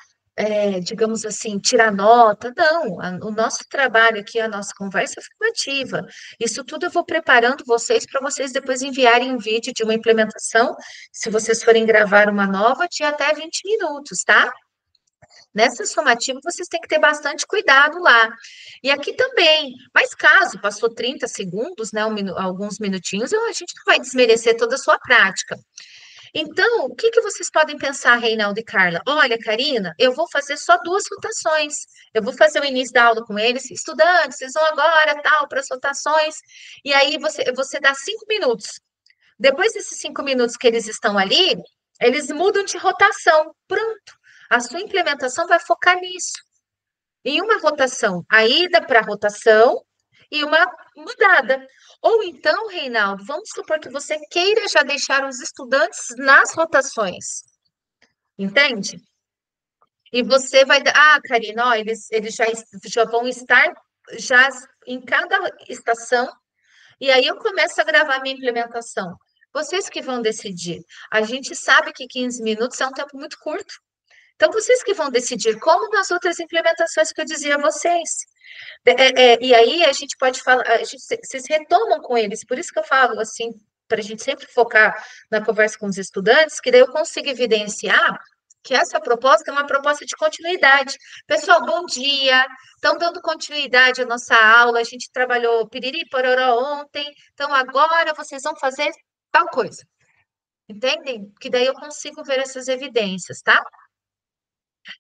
digamos assim, tirar nota. Não, o nosso trabalho aqui, a nossa conversa é formativa. Isso tudo eu vou preparando vocês para vocês depois enviarem um vídeo de uma implementação, se vocês forem gravar uma nova, de até 20 minutos, tá? Nessa somativa, vocês têm que ter bastante cuidado lá. E aqui também, mas caso passou 30 segundos, né, alguns minutinhos, a gente não vai desmerecer toda a sua prática. Então, o que vocês podem pensar, Reinaldo e Carla? Olha, Karina, eu vou fazer só 2 rotações. Eu vou fazer o início da aula com eles. Estudantes, vocês vão agora, tal, para as rotações. E aí, você dá 5 minutos. Depois desses 5 minutos que eles estão ali, eles mudam de rotação. Pronto. A sua implementação vai focar nisso. Em uma rotação, a ida para a rotação e uma mudada. Ou então, Reinaldo, vamos supor que você queira já deixar os estudantes nas rotações. Entende? E você vai dar, Karina, ó, eles já vão estar já em cada estação, e aí eu começo a gravar minha implementação. Vocês que vão decidir. A gente sabe que 15 minutos é um tempo muito curto. Então, vocês que vão decidir, como nas outras implementações que eu dizia a vocês. E aí a gente pode falar, vocês retomam com eles, por isso que eu falo assim, para a gente sempre focar na conversa com os estudantes, que daí eu consigo evidenciar que essa proposta é uma proposta de continuidade. Pessoal, bom dia! Estão dando continuidade à nossa aula, a gente trabalhou piriri pororó ontem, então agora vocês vão fazer tal coisa. Entendem? Que daí eu consigo ver essas evidências, tá?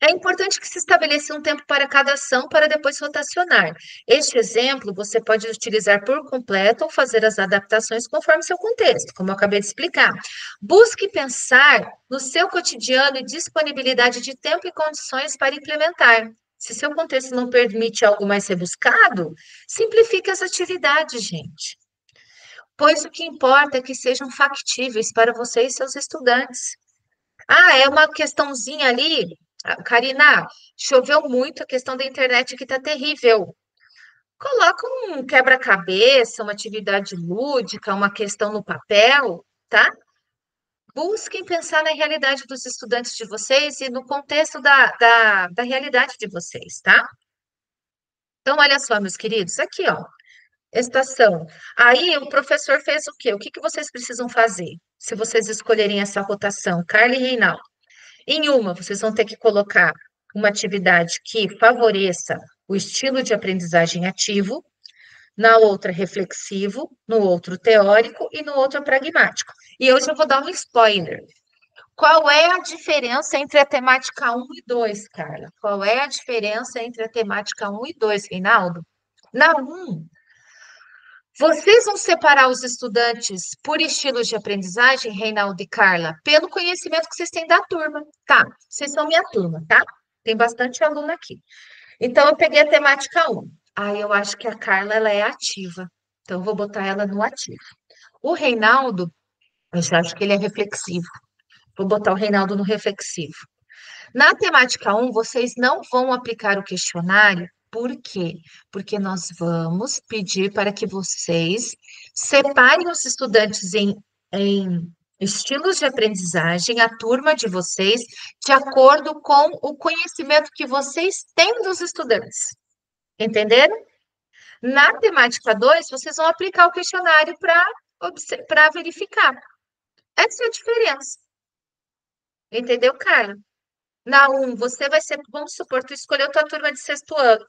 É importante que se estabeleça um tempo para cada ação para depois rotacionar. Este exemplo você pode utilizar por completo ou fazer as adaptações conforme seu contexto, como eu acabei de explicar. Busque pensar no seu cotidiano e disponibilidade de tempo e condições para implementar. Se seu contexto não permite algo mais rebuscado, simplifique as atividades, gente. Pois o que importa é que sejam factíveis para você e seus estudantes. É uma questãozinha ali. Karina, choveu muito, a questão da internet aqui tá terrível. Coloca um quebra-cabeça, uma atividade lúdica, uma questão no papel, tá? Busquem pensar na realidade dos estudantes de vocês e no contexto da realidade de vocês, tá? Então, olha só, meus queridos, aqui, ó, estação. Aí o professor fez o quê? O que que vocês precisam fazer? Se vocês escolherem essa rotação, Carla e Reinaldo. Em uma, vocês vão ter que colocar uma atividade que favoreça o estilo de aprendizagem ativo, na outra, reflexivo, no outro, teórico e no outro, pragmático. E hoje eu vou dar um spoiler. Qual é a diferença entre a temática 1 e 2, Carla? Qual é a diferença entre a temática 1 e 2, Reinaldo? Na 1, vocês vão separar os estudantes por estilos de aprendizagem, Reinaldo e Carla, pelo conhecimento que vocês têm da turma. Tá, vocês são minha turma, tá? Tem bastante aluno aqui. Então, eu peguei a temática 1. Eu acho que a Carla, ela é ativa. Então, eu vou botar ela no ativo. O Reinaldo, eu já acho que ele é reflexivo. Vou botar o Reinaldo no reflexivo. Na temática 1, vocês não vão aplicar o questionário, por quê? Porque nós vamos pedir para que vocês separem os estudantes em estilos de aprendizagem, a turma de vocês, de acordo com o conhecimento que vocês têm dos estudantes. Entenderam? Na temática 2, vocês vão aplicar o questionário para verificar. Essa é a diferença. Entendeu, Carla? Na 1, você vai ser, vamos supor, tu escolheu tua turma de sexto ano.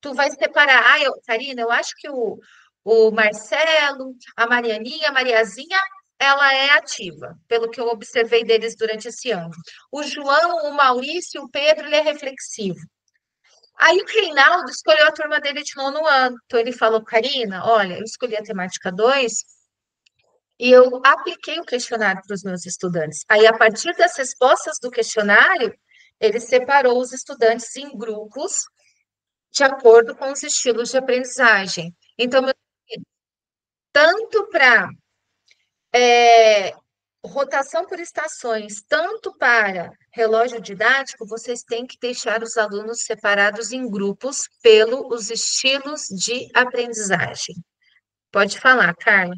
Tu vai separar, Karina, eu acho que o Marcelo, a Marianinha, a Mariazinha, ela é ativa, pelo que eu observei deles durante esse ano. O João, o Maurício, o Pedro, ele é reflexivo. Aí o Reinaldo escolheu a turma dele de nono ano. Então ele falou, Karina, olha, eu escolhi a temática 2 e eu apliquei o questionário para os meus estudantes. Aí, a partir das respostas do questionário, ele separou os estudantes em grupos de acordo com os estilos de aprendizagem. Então, tanto para rotação por estações, tanto para relógio didático, vocês têm que deixar os alunos separados em grupos pelos estilos de aprendizagem. Pode falar, Carla.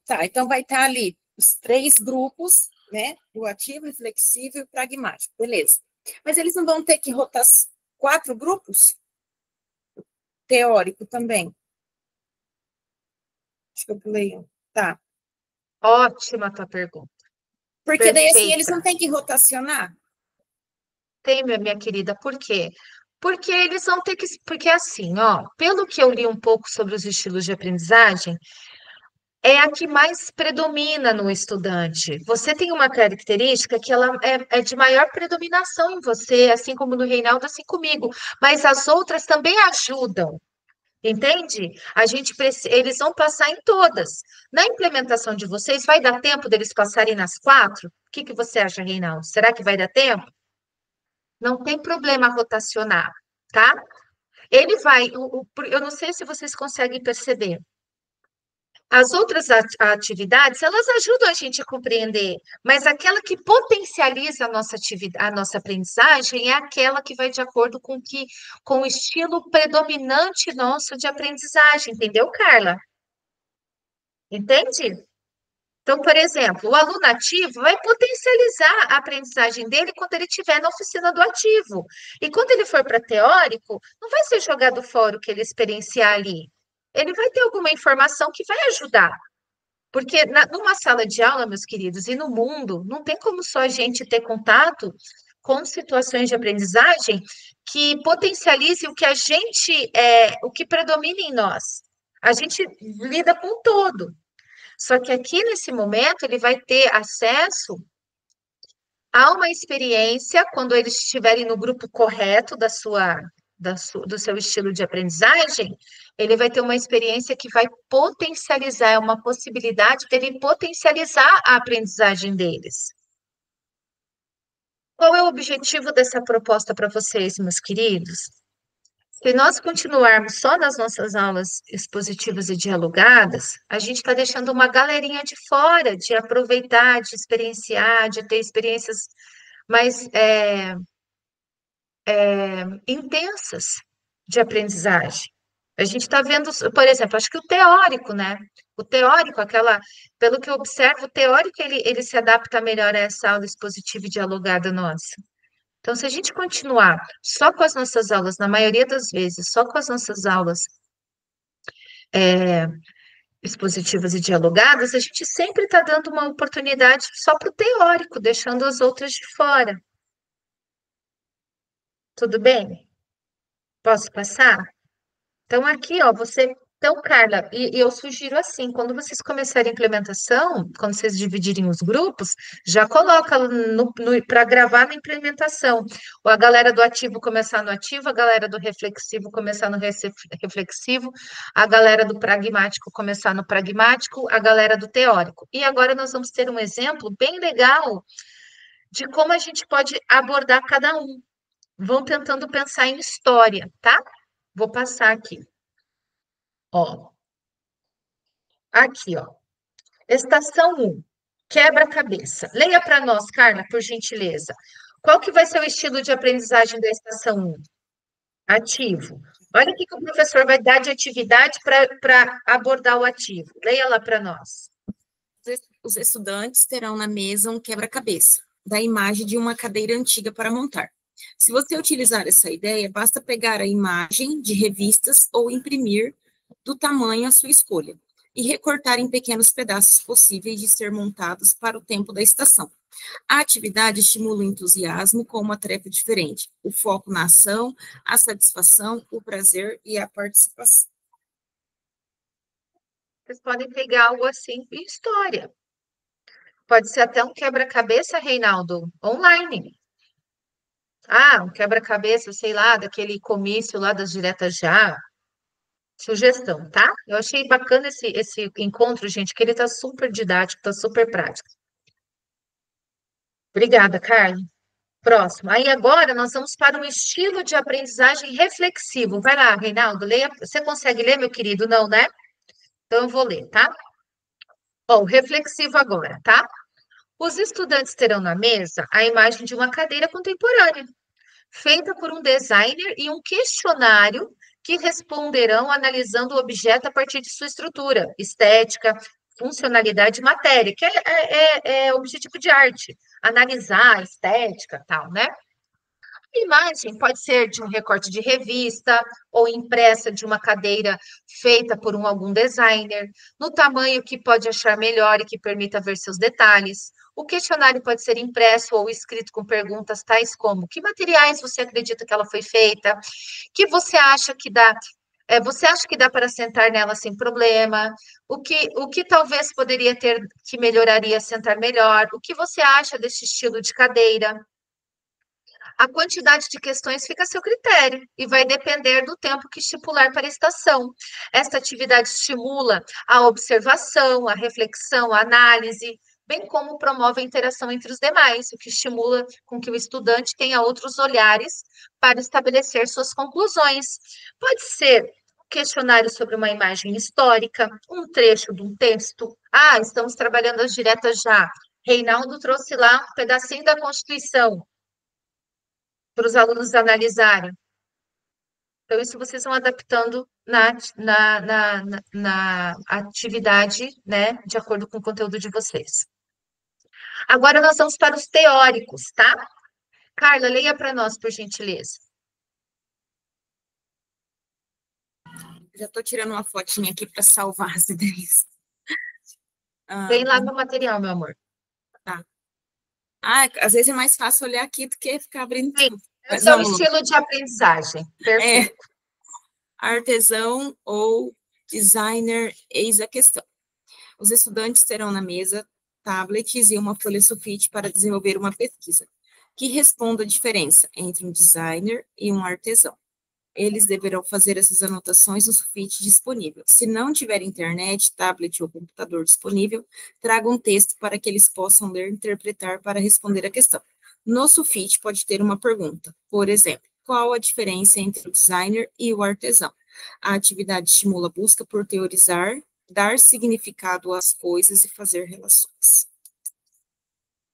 Tá, então vai estar ali os 3 grupos, né? O ativo, reflexivo e o pragmático, beleza. Mas eles não vão ter que rotar 4 grupos? Teórico também. Acho que eu pulei um. Tá. Ótima a tua pergunta. Porque Perfeita. daí, assim, eles não têm que rotacionar? Tem, minha querida, por quê? Porque eles vão ter que... Porque assim, ó, pelo que eu li um pouco sobre os estilos de aprendizagem, é a que mais predomina no estudante. Você tem uma característica que ela é de maior predominação em você, assim como no Reinaldo, assim comigo, mas as outras também ajudam. Entende? Eles vão passar em todas. Na implementação de vocês, vai dar tempo deles passarem nas 4? O que você acha, Reinaldo? Será que vai dar tempo? Não tem problema rotacionar, tá? Ele vai, eu não sei se vocês conseguem perceber. As outras atividades, elas ajudam a gente a compreender, mas aquela que potencializa a nossa atividade, a nossa aprendizagem é aquela que vai de acordo com o estilo predominante nosso de aprendizagem, entendeu, Carla? Entende? Então, por exemplo, o aluno ativo vai potencializar a aprendizagem dele quando ele estiver na oficina do ativo. E quando ele for para teórico, não vai ser jogado fora o que ele experienciar ali. Ele vai ter alguma informação que vai ajudar. Porque numa sala de aula, meus queridos, e no mundo, não tem como só a gente ter contato com situações de aprendizagem que potencialize o que a gente, o que predomina em nós. A gente lida com o todo. Só que aqui, nesse momento, ele vai ter acesso a uma experiência, quando eles estiverem no grupo correto do seu estilo de aprendizagem, ele vai ter uma experiência que vai potencializar, é uma possibilidade dele potencializar a aprendizagem deles. Qual é o objetivo dessa proposta para vocês, meus queridos? Se nós continuarmos só nas nossas aulas expositivas e dialogadas, a gente está deixando uma galerinha de fora de aproveitar, de experienciar, de ter experiências mais intensas de aprendizagem. A gente está vendo, por exemplo, acho que o teórico, né? O teórico, pelo que eu observo, o teórico ele se adapta melhor a essa aula expositiva e dialogada nossa. Então, se a gente continuar só com as nossas aulas, na maioria das vezes, só com as nossas aulas expositivas e dialogadas, a gente sempre está dando uma oportunidade só para o teórico, deixando as outras de fora. Tudo bem? Posso passar? Então, aqui, ó, Então, Carla, e eu sugiro assim, quando vocês começarem a implementação, quando vocês dividirem os grupos, já coloca para gravar na implementação. Ou a galera do ativo começar no ativo, a galera do reflexivo começar no reflexivo, a galera do pragmático começar no pragmático, a galera do teórico. E agora nós vamos ter um exemplo bem legal de como a gente pode abordar cada um. Vão tentando pensar em história, tá? Vou passar aqui. Ó, aqui, ó. Estação 1, quebra-cabeça. Leia para nós, Carla, por gentileza. Qual que vai ser o estilo de aprendizagem da estação 1? Ativo. Olha o que o professor vai dar de atividade para abordar o ativo. Leia lá para nós. Os estudantes terão na mesa um quebra-cabeça, da imagem de uma cadeira antiga para montar. Se você utilizar essa ideia, basta pegar a imagem de revistas ou imprimir do tamanho à sua escolha e recortar em pequenos pedaços possíveis de ser montados para o tempo da estação. A atividade estimula o entusiasmo com uma tarefa diferente, o foco na ação, a satisfação, o prazer e a participação. Vocês podem pegar algo assim em história. Pode ser até um quebra-cabeça, Reinaldo, online. Ah, um quebra-cabeça, sei lá, daquele comício lá das diretas já. Sugestão, tá? Eu achei bacana esse encontro, gente, que ele tá super didático, tá super prático. Obrigada, Carla. Próximo. Aí agora nós vamos para um estilo de aprendizagem reflexivo. Vai lá, Reinaldo, leia. Você consegue ler, meu querido? Não, né? Então eu vou ler, tá? Ó, o reflexivo agora, tá? Os estudantes terão na mesa a imagem de uma cadeira contemporânea, feita por um designer e um questionário que responderão analisando o objeto a partir de sua estrutura, estética, funcionalidade e matéria, que é objetivo de arte, analisar a estética, tal, né? A imagem pode ser de um recorte de revista ou impressa de uma cadeira feita por algum designer, no tamanho que pode achar melhor e que permita ver seus detalhes. O questionário pode ser impresso ou escrito com perguntas tais como: que materiais você acredita que ela foi feita? Que você acha que dá? Você acha que dá para sentar nela sem problema? O que talvez poderia ter que melhoraria sentar melhor? O que você acha desse estilo de cadeira? A quantidade de questões fica a seu critério e vai depender do tempo que estipular para a estação. Esta atividade estimula a observação, a reflexão, a análise, bem como promove a interação entre os demais, o que estimula com que o estudante tenha outros olhares para estabelecer suas conclusões. Pode ser questionário sobre uma imagem histórica, um trecho de um texto. Ah, estamos trabalhando as diretas já. Reinaldo trouxe lá um pedacinho da Constituição para os alunos analisarem. Então, isso vocês vão adaptando na atividade, né, de acordo com o conteúdo de vocês. Agora nós vamos para os teóricos, tá? Carla, leia para nós, por gentileza. Já estou tirando uma fotinha aqui para salvar as ideias. Vem lá no material, meu amor. Tá. Às vezes é mais fácil olhar aqui do que ficar abrindo Sim, tudo. esse é o estilo de aprendizagem. Perfeito. Artesão ou designer, eis a questão. Os estudantes terão na mesa tablets e uma folha sulfite para desenvolver uma pesquisa que responda a diferença entre um designer e um artesão. Eles deverão fazer essas anotações no sulfite disponível. Se não tiver internet, tablet ou computador disponível, tragam um texto para que eles possam ler e interpretar para responder a questão. No sulfite pode ter uma pergunta, por exemplo, qual a diferença entre o designer e o artesão? A atividade estimula a busca por teorizar, dar significado às coisas e fazer relações.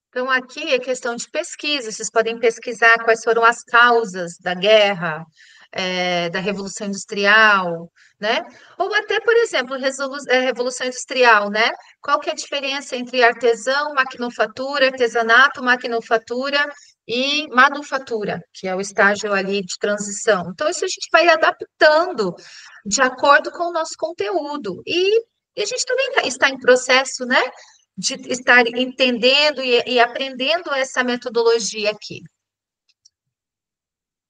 Então, aqui é questão de pesquisa. Vocês podem pesquisar quais foram as causas da guerra, da Revolução Industrial, né? Ou até, por exemplo, Revolução Industrial, né? Qual que é a diferença entre artesão, maquinofatura, artesanato, maquinofatura e manufatura, que é o estágio ali de transição. Então, isso a gente vai adaptando de acordo com o nosso conteúdo. E a gente também está em processo, né? De estar entendendo e aprendendo essa metodologia aqui.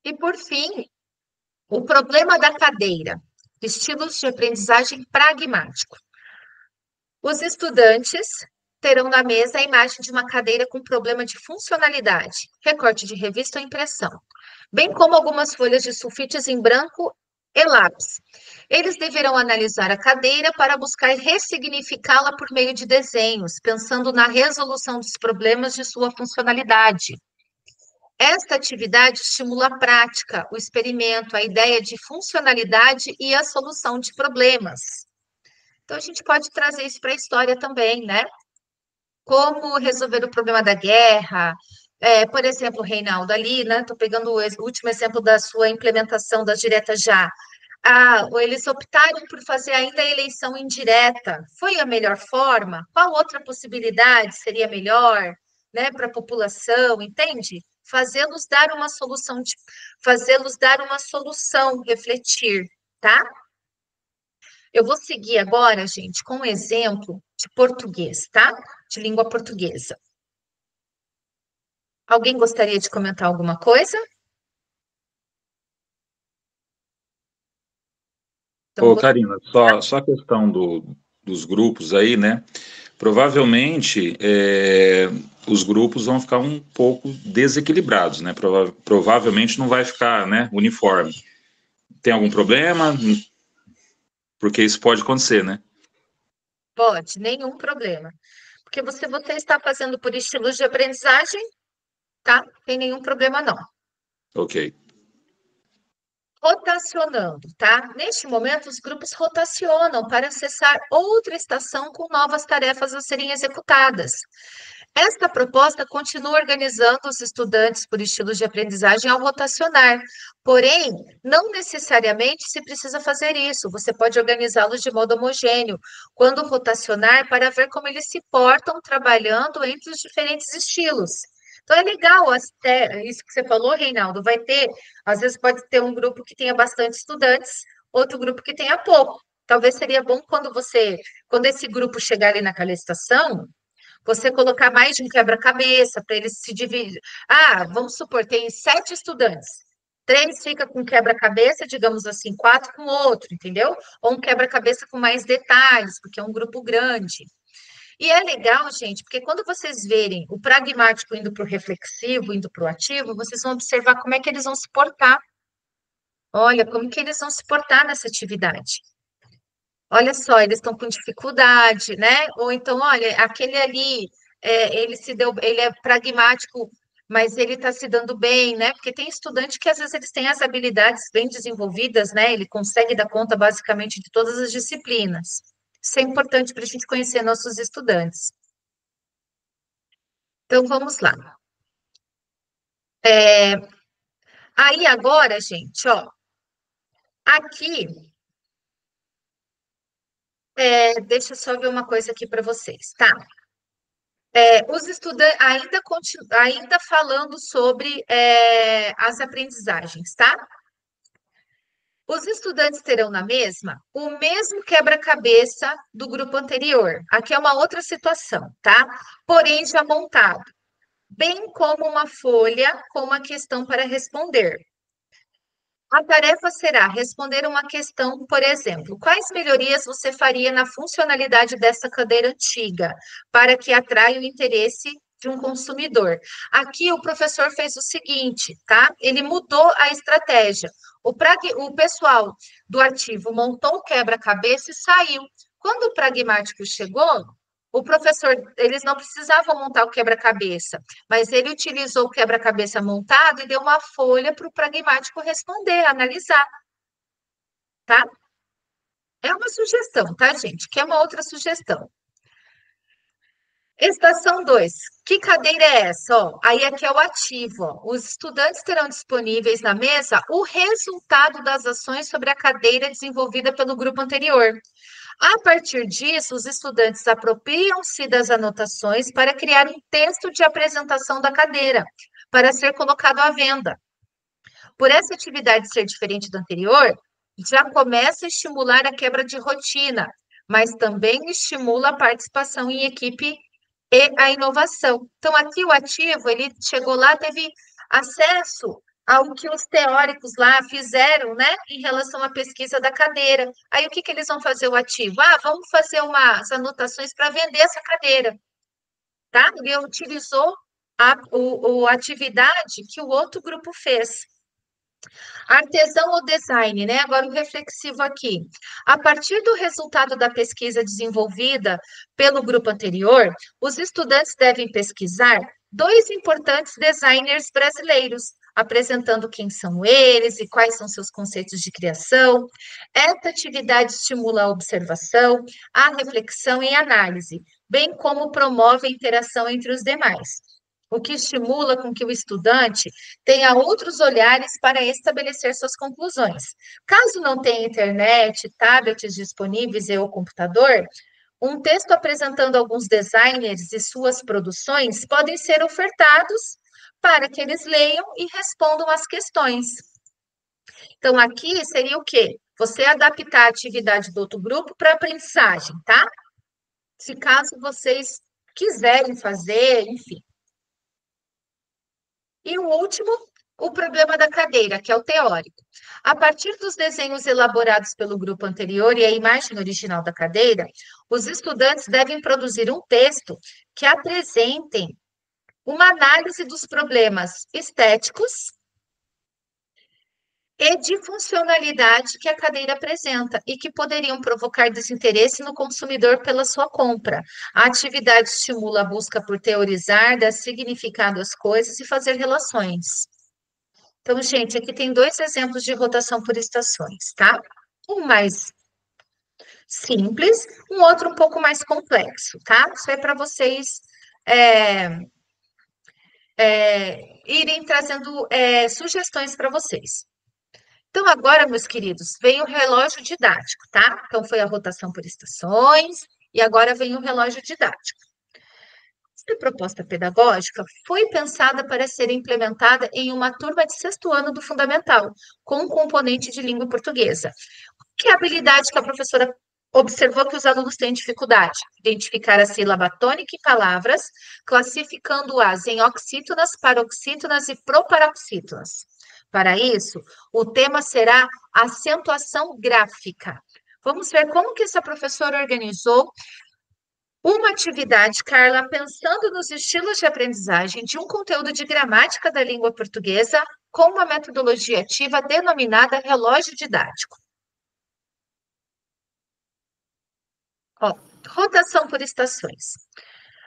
E, por fim, o problema da cadeira, estilos de aprendizagem pragmático. Os estudantes terão na mesa a imagem de uma cadeira com problema de funcionalidade, recorte de revista ou impressão, bem como algumas folhas de sulfites em branco e lápis. Eles deverão analisar a cadeira para buscar ressignificá-la por meio de desenhos, pensando na resolução dos problemas de sua funcionalidade. Esta atividade estimula a prática, o experimento, a ideia de funcionalidade e a solução de problemas. Então, a gente pode trazer isso para a história também, né? Como resolver o problema da guerra. Por exemplo, Reinaldo, ali, né? Estou pegando o último exemplo da sua implementação das diretas já. Eles optaram por fazer ainda a eleição indireta. Foi a melhor forma? Qual outra possibilidade seria melhor, né, para a população, entende? Fazê-los dar uma solução, refletir, tá? Eu vou seguir agora, gente, com um exemplo de português, tá? De língua portuguesa. Alguém gostaria de comentar alguma coisa? Ô, Karina, só a questão dos grupos aí, né? Provavelmente os grupos vão ficar um pouco desequilibrados, né? Provavelmente não vai ficar, né, uniforme. Tem algum problema? Porque isso pode acontecer, né? Pode, nenhum problema. Porque você está fazendo por estilos de aprendizagem, tá? Não tem nenhum problema, não. Ok. Rotacionando, tá? Neste momento, os grupos rotacionam para acessar outra estação com novas tarefas a serem executadas. Esta proposta continua organizando os estudantes por estilos de aprendizagem ao rotacionar, porém, não necessariamente se precisa fazer isso, você pode organizá-los de modo homogêneo, quando rotacionar, para ver como eles se portam trabalhando entre os diferentes estilos. Então, é legal, isso que você falou, Reinaldo, vai ter, às vezes pode ter um grupo que tenha bastante estudantes, outro grupo que tenha pouco. Talvez seria bom quando esse grupo chegar ali naquela estação, você colocar mais de um quebra-cabeça para eles se dividirem. Vamos supor, tem 7 estudantes. 3 fica com quebra-cabeça, digamos assim, 4 com outro, entendeu? Ou um quebra-cabeça com mais detalhes, porque é um grupo grande. E é legal, gente, porque quando vocês verem o pragmático indo para o reflexivo, indo para o ativo, vocês vão observar como é que eles vão se portar. Olha, como que eles vão se portar nessa atividade. Olha só, eles estão com dificuldade, né? Ou então, olha, aquele ali, ele é pragmático mas ele está se dando bem, né? Porque tem estudante que às vezes eles têm as habilidades bem desenvolvidas, né? Ele consegue dar conta basicamente de todas as disciplinas. Isso é importante para a gente conhecer nossos estudantes. Então, vamos lá. Aí agora, gente, ó, aqui, deixa eu só ver uma coisa aqui para vocês, tá? Os estudantes, ainda falando sobre as aprendizagens, tá? Os estudantes terão na mesma o mesmo quebra-cabeça do grupo anterior. Aqui é uma outra situação, tá? Porém, já montado, bem como uma folha com uma questão para responder. A tarefa será responder uma questão, por exemplo, quais melhorias você faria na funcionalidade dessa cadeira antiga para que atraia o interesse de um consumidor? Aqui o professor fez o seguinte, tá? Ele mudou a estratégia. O pessoal do ativo montou o quebra-cabeça e saiu. Quando o pragmático chegou, o professor, eles não precisavam montar o quebra-cabeça, mas ele utilizou o quebra-cabeça montado e deu uma folha para o pragmático responder, analisar, tá? É uma sugestão, tá, gente? Que é uma outra sugestão. Estação 2. Que cadeira é essa? Ó, aí aqui é o ativo. Ó. Os estudantes terão disponíveis na mesa o resultado das ações sobre a cadeira desenvolvida pelo grupo anterior. A partir disso, os estudantes apropriam-se das anotações para criar um texto de apresentação da cadeira, para ser colocado à venda. Por essa atividade ser diferente da anterior, já começa a estimular a quebra de rotina, mas também estimula a participação em equipe e a inovação. Então, aqui o ativo, ele chegou lá, teve acesso ao que os teóricos lá fizeram, né, em relação à pesquisa da cadeira. Aí, o que eles vão fazer o ativo? Vamos fazer umas anotações para vender essa cadeira, tá? Ele utilizou a atividade que o outro grupo fez. Artesão ou design, né? Agora o reflexivo aqui. A partir do resultado da pesquisa desenvolvida pelo grupo anterior, os estudantes devem pesquisar 2 importantes designers brasileiros, apresentando quem são eles e quais são seus conceitos de criação. Esta atividade estimula a observação, a reflexão e a análise, bem como promove a interação entre os demais, o que estimula com que o estudante tenha outros olhares para estabelecer suas conclusões. Caso não tenha internet, tablets disponíveis e ou computador, um texto apresentando alguns designers e suas produções podem ser ofertados para que eles leiam e respondam às questões. Então, aqui seria o quê? Você adaptar a atividade do outro grupo para aprendizagem, tá? Se caso vocês quiserem fazer, enfim. E o último, o problema da cadeira, que é o teórico. A partir dos desenhos elaborados pelo grupo anterior e a imagem original da cadeira, os estudantes devem produzir um texto que apresentem uma análise dos problemas estéticos e de funcionalidade que a cadeira apresenta e que poderiam provocar desinteresse no consumidor pela sua compra. A atividade estimula a busca por teorizar, dar significado às coisas e fazer relações. Então, gente, aqui tem 2 exemplos de rotação por estações, tá? Um mais simples, um outro um pouco mais complexo, tá? Isso é para vocês irem trazendo sugestões para vocês. Então, agora, meus queridos, vem o relógio didático, tá? Então, foi a rotação por estações e agora vem o relógio didático. Essa proposta pedagógica foi pensada para ser implementada em uma turma de 6º ano do Fundamental, com um componente de língua portuguesa. Que é a habilidade que a professora observou que os alunos têm dificuldade? Identificar a sílaba tônica em palavras, classificando-as em oxítonas, paroxítonas e proparoxítonas. Para isso, o tema será acentuação gráfica. Vamos ver como que essa professora organizou uma atividade, Carla, pensando nos estilos de aprendizagem de um conteúdo de gramática da língua portuguesa com uma metodologia ativa denominada relógio didático. Ó, rotação por estações.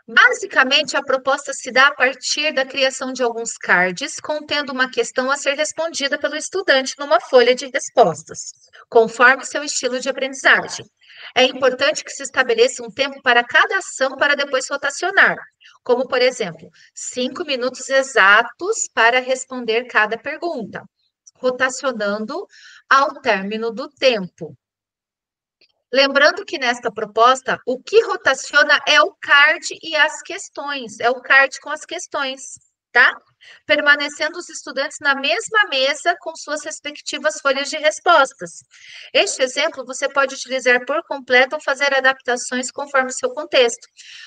Basicamente, a proposta se dá a partir da criação de alguns cards contendo uma questão a ser respondida pelo estudante numa folha de respostas, conforme seu estilo de aprendizagem. É importante que se estabeleça um tempo para cada ação para depois rotacionar, como, por exemplo, 5 minutos exatos para responder cada pergunta, rotacionando ao término do tempo. Lembrando que nesta proposta, o que rotaciona é o card e as questões, é o card com as questões, tá? Permanecendo os estudantes na mesma mesa com suas respectivas folhas de respostas. Este exemplo você pode utilizar por completo ou fazer adaptações conforme o seu contexto.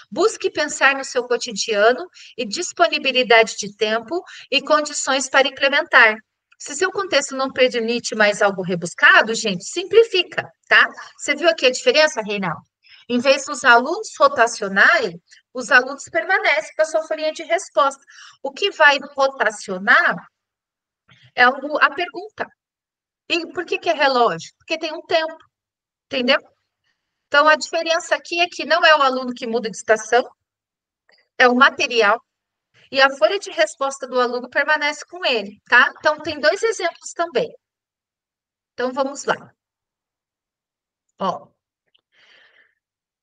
Busque pensar no seu cotidiano e disponibilidade de tempo e condições para implementar. Se seu contexto não permite mais algo rebuscado, gente, simplifica, tá? Você viu aqui a diferença, Reinaldo? Em vez dos alunos rotacionarem, os alunos permanecem com a sua folhinha de resposta. O que vai rotacionar é a pergunta. E por que é relógio? Porque tem um tempo, entendeu? Então, a diferença aqui é que não é o aluno que muda de estação, é o material. E a folha de resposta do aluno permanece com ele, tá? Então, tem 2 exemplos também. Então, vamos lá. Ó.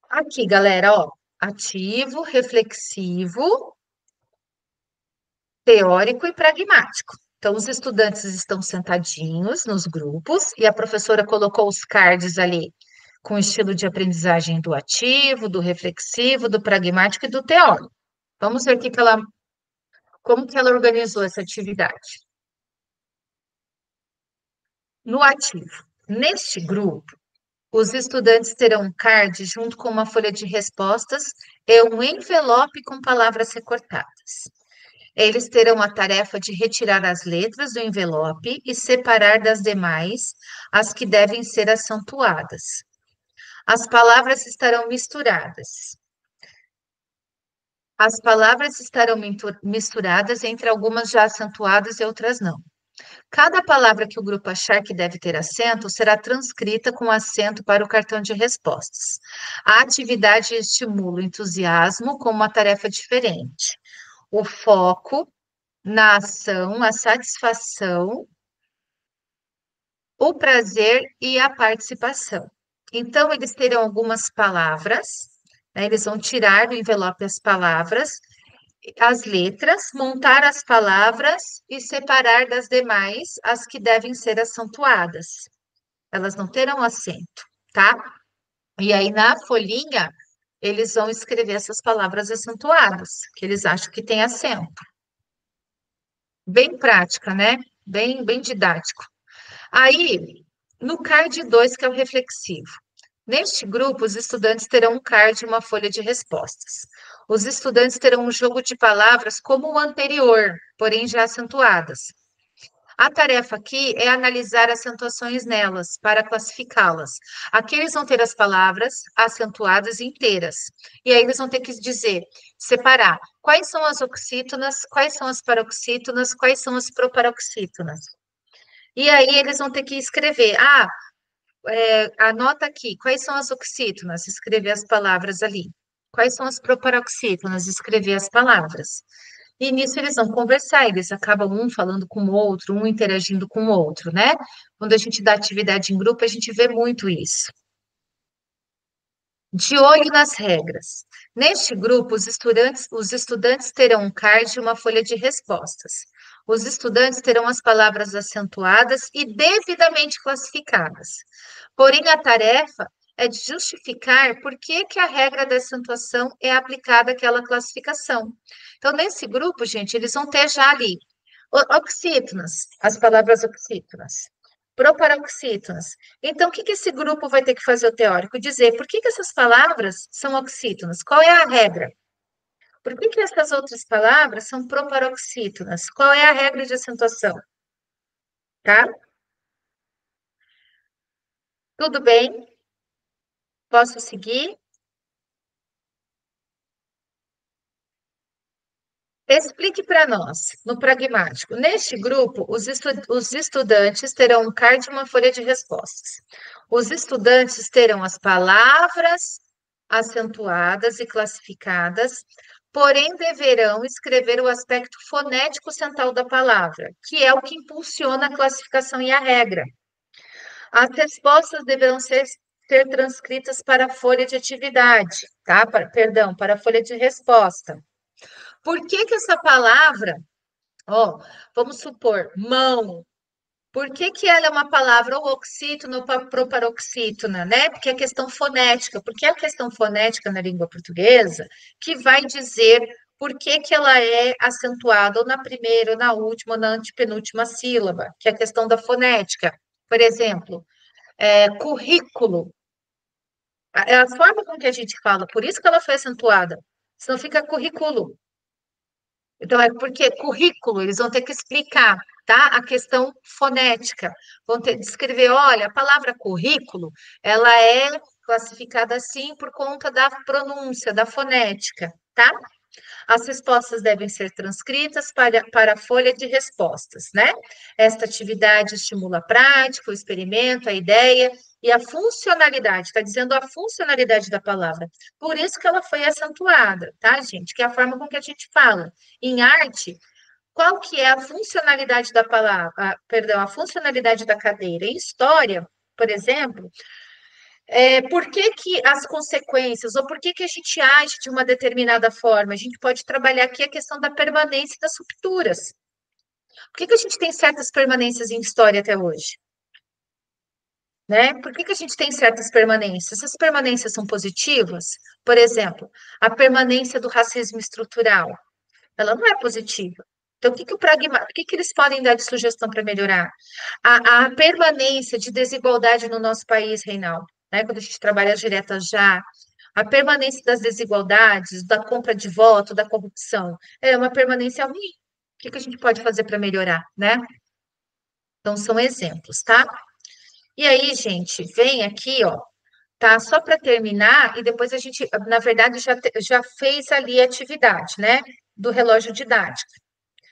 Aqui, galera, ó. Ativo, reflexivo, teórico e pragmático. Então, os estudantes estão sentadinhos nos grupos e a professora colocou os cards ali com estilo de aprendizagem do ativo, do reflexivo, do pragmático e do teórico. Vamos ver como que ela organizou essa atividade. No ativo, neste grupo, os estudantes terão um card junto com uma folha de respostas e um envelope com palavras recortadas. Eles terão a tarefa de retirar as letras do envelope e separar das demais as que devem ser acentuadas. As palavras estarão misturadas. As palavras estarão misturadas entre algumas já acentuadas e outras não. Cada palavra que o grupo achar que deve ter acento será transcrita com acento para o cartão de respostas. A atividade estimula o entusiasmo com uma tarefa diferente. O foco na ação, a satisfação, o prazer e a participação. Então, eles terão algumas palavras, né? Eles vão tirar do envelope as palavras, as letras, montar as palavras e separar das demais as que devem ser acentuadas. Elas não terão acento, tá? E aí, na folhinha, eles vão escrever essas palavras acentuadas, que eles acham que tem acento. Bem prática, né? Bem didático. Aí, no card 2, que é o reflexivo. Neste grupo, os estudantes terão um card e uma folha de respostas. Os estudantes terão um jogo de palavras como o anterior, porém já acentuadas. A tarefa aqui é analisar acentuações nelas, para classificá-las. Aqui eles vão ter as palavras acentuadas inteiras. E aí eles vão ter que dizer, separar quais são as oxítonas, quais são as paroxítonas, quais são as proparoxítonas. E aí eles vão ter que escrever, anota aqui, quais são as oxítonas, escrever as palavras ali. Quais são as proparoxítonas, escrever as palavras. E nisso eles vão conversar, eles acabam um falando com o outro, um interagindo com o outro, né? Quando a gente dá atividade em grupo, a gente vê muito isso. De olho nas regras. Neste grupo, os estudantes terão um card e uma folha de respostas. Os estudantes terão as palavras acentuadas e devidamente classificadas. Porém, a tarefa é de justificar por que a regra da acentuação é aplicada àquela classificação. Então, nesse grupo, gente, eles vão ter já ali oxítonas, as palavras oxítonas, proparoxítonas. Então, o que esse grupo vai ter que fazer o teórico? Dizer por que essas palavras são oxítonas? Qual é a regra? Por que essas outras palavras são proparoxítonas? Qual é a regra de acentuação? Tá? Tudo bem? Posso seguir? Explique para nós, no pragmático. Neste grupo, os estudantes terão um card e uma folha de respostas. Os estudantes terão as palavras acentuadas e classificadas, porém deverão escrever o aspecto fonético central da palavra, que é o que impulsiona a classificação e a regra. As respostas deverão ser transcritas para a folha de atividade, tá? Perdão, para a folha de resposta. Por que que essa palavra, ó, vamos supor, mão, por que que ela é uma palavra ou oxítona ou proparoxítona, né? Porque é questão fonética, porque é a questão fonética na língua portuguesa que vai dizer por que que ela é acentuada ou na primeira, ou na última, ou na antepenúltima sílaba, que é a questão da fonética. Por exemplo, currículo, é a forma com que a gente fala, por isso que ela foi acentuada, senão fica currículo. Então, é porque currículo, eles vão ter que explicar, tá? A questão fonética. Vão ter que escrever, olha, a palavra currículo, ela é classificada assim por conta da pronúncia, da fonética, tá? As respostas devem ser transcritas para a folha de respostas, né? Esta atividade estimula a prática, o experimento, a ideia e a funcionalidade, está dizendo a funcionalidade da palavra. Por isso que ela foi acentuada, tá, gente? Que é a forma com que a gente fala. Em arte, qual que é a funcionalidade da palavra, perdão, a funcionalidade da cadeira? Em história, por exemplo, por que que as consequências, ou por que que a gente age de uma determinada forma? A gente pode trabalhar aqui a questão da permanência das rupturas. Por que que a gente tem certas permanências em história até hoje? Né? Por que que a gente tem certas permanências? Essas permanências são positivas? Por exemplo, a permanência do racismo estrutural, ela não é positiva. Então, o que que eles podem dar de sugestão para melhorar? A permanência de desigualdade no nosso país, Reinaldo, né? Quando a gente trabalha as diretas já, a permanência das desigualdades, da compra de voto, da corrupção, é uma permanência ruim. O que que a gente pode fazer para melhorar, né? Então, são exemplos, tá? E aí, gente, vem aqui, ó, tá? Só para terminar, e depois a gente, na verdade, já fez ali a atividade, né? Do relógio didático.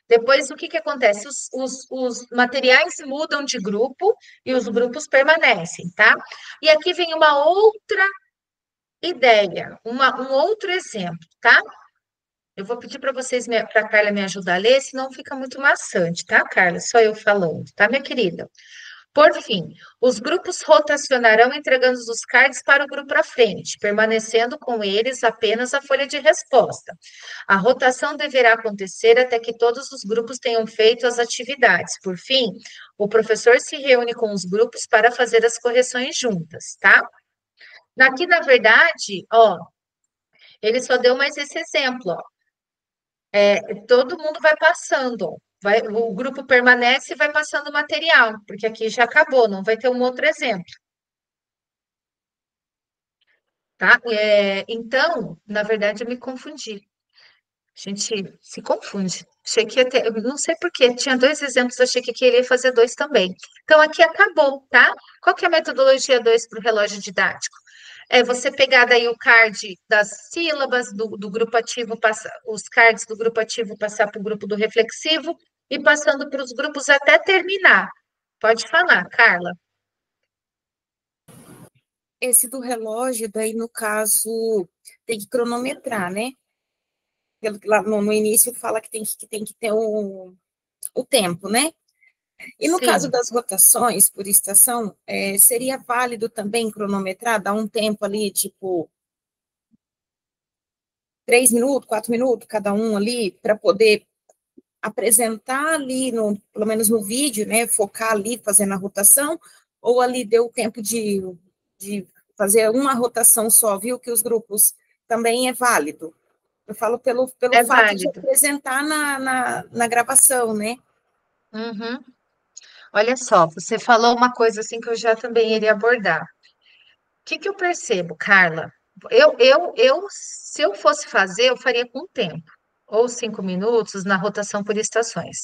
Depois, o que que acontece? Os materiais mudam de grupo e os grupos permanecem, tá? E aqui vem uma outra ideia, um outro exemplo, tá? Eu vou pedir para vocês, para a Carla me ajudar a ler, senão fica muito maçante, tá, Carla? Só eu falando, tá, minha querida? Por fim, os grupos rotacionarão entregando os cards para o grupo à frente, permanecendo com eles apenas a folha de resposta. A rotação deverá acontecer até que todos os grupos tenham feito as atividades. Por fim, o professor se reúne com os grupos para fazer as correções juntas, tá? Aqui, na verdade, ó, ele só deu mais esse exemplo, ó. Todo mundo vai passando, ó. O grupo permanece e vai passando o material, porque aqui já acabou, não vai ter um outro exemplo. Tá? Então, na verdade, eu me confundi. A gente se confunde. Achei que ia ter, eu não sei por quê, tinha dois exemplos, achei que aqui ele ia fazer dois também. Então, aqui acabou, tá? Qual que é a metodologia 2 para o relógio didático? É você pegar daí o card das sílabas do grupo ativo, os cards do grupo ativo passar para o grupo do reflexivo e passando para os grupos até terminar. Pode falar, Carla. Esse do relógio, daí, no caso, tem que cronometrar, né? Lá no início fala que tem que ter o tempo, né? E no Sim. caso das rotações por estação, seria válido também cronometrar, dar um tempo ali, tipo, 3 minutos, 4 minutos, cada um ali, para poder apresentar ali, pelo menos no vídeo, né? Focar ali, fazendo a rotação, ou ali deu tempo de fazer uma rotação só, viu? Que os grupos também é válido. Eu falo pelo fato válido. de apresentar na gravação, né? Uhum. Olha só, você falou uma coisa assim que eu já também iria abordar. O que que eu percebo, Carla? Se eu fosse fazer, eu faria com tempo, ou 5 minutos na rotação por estações.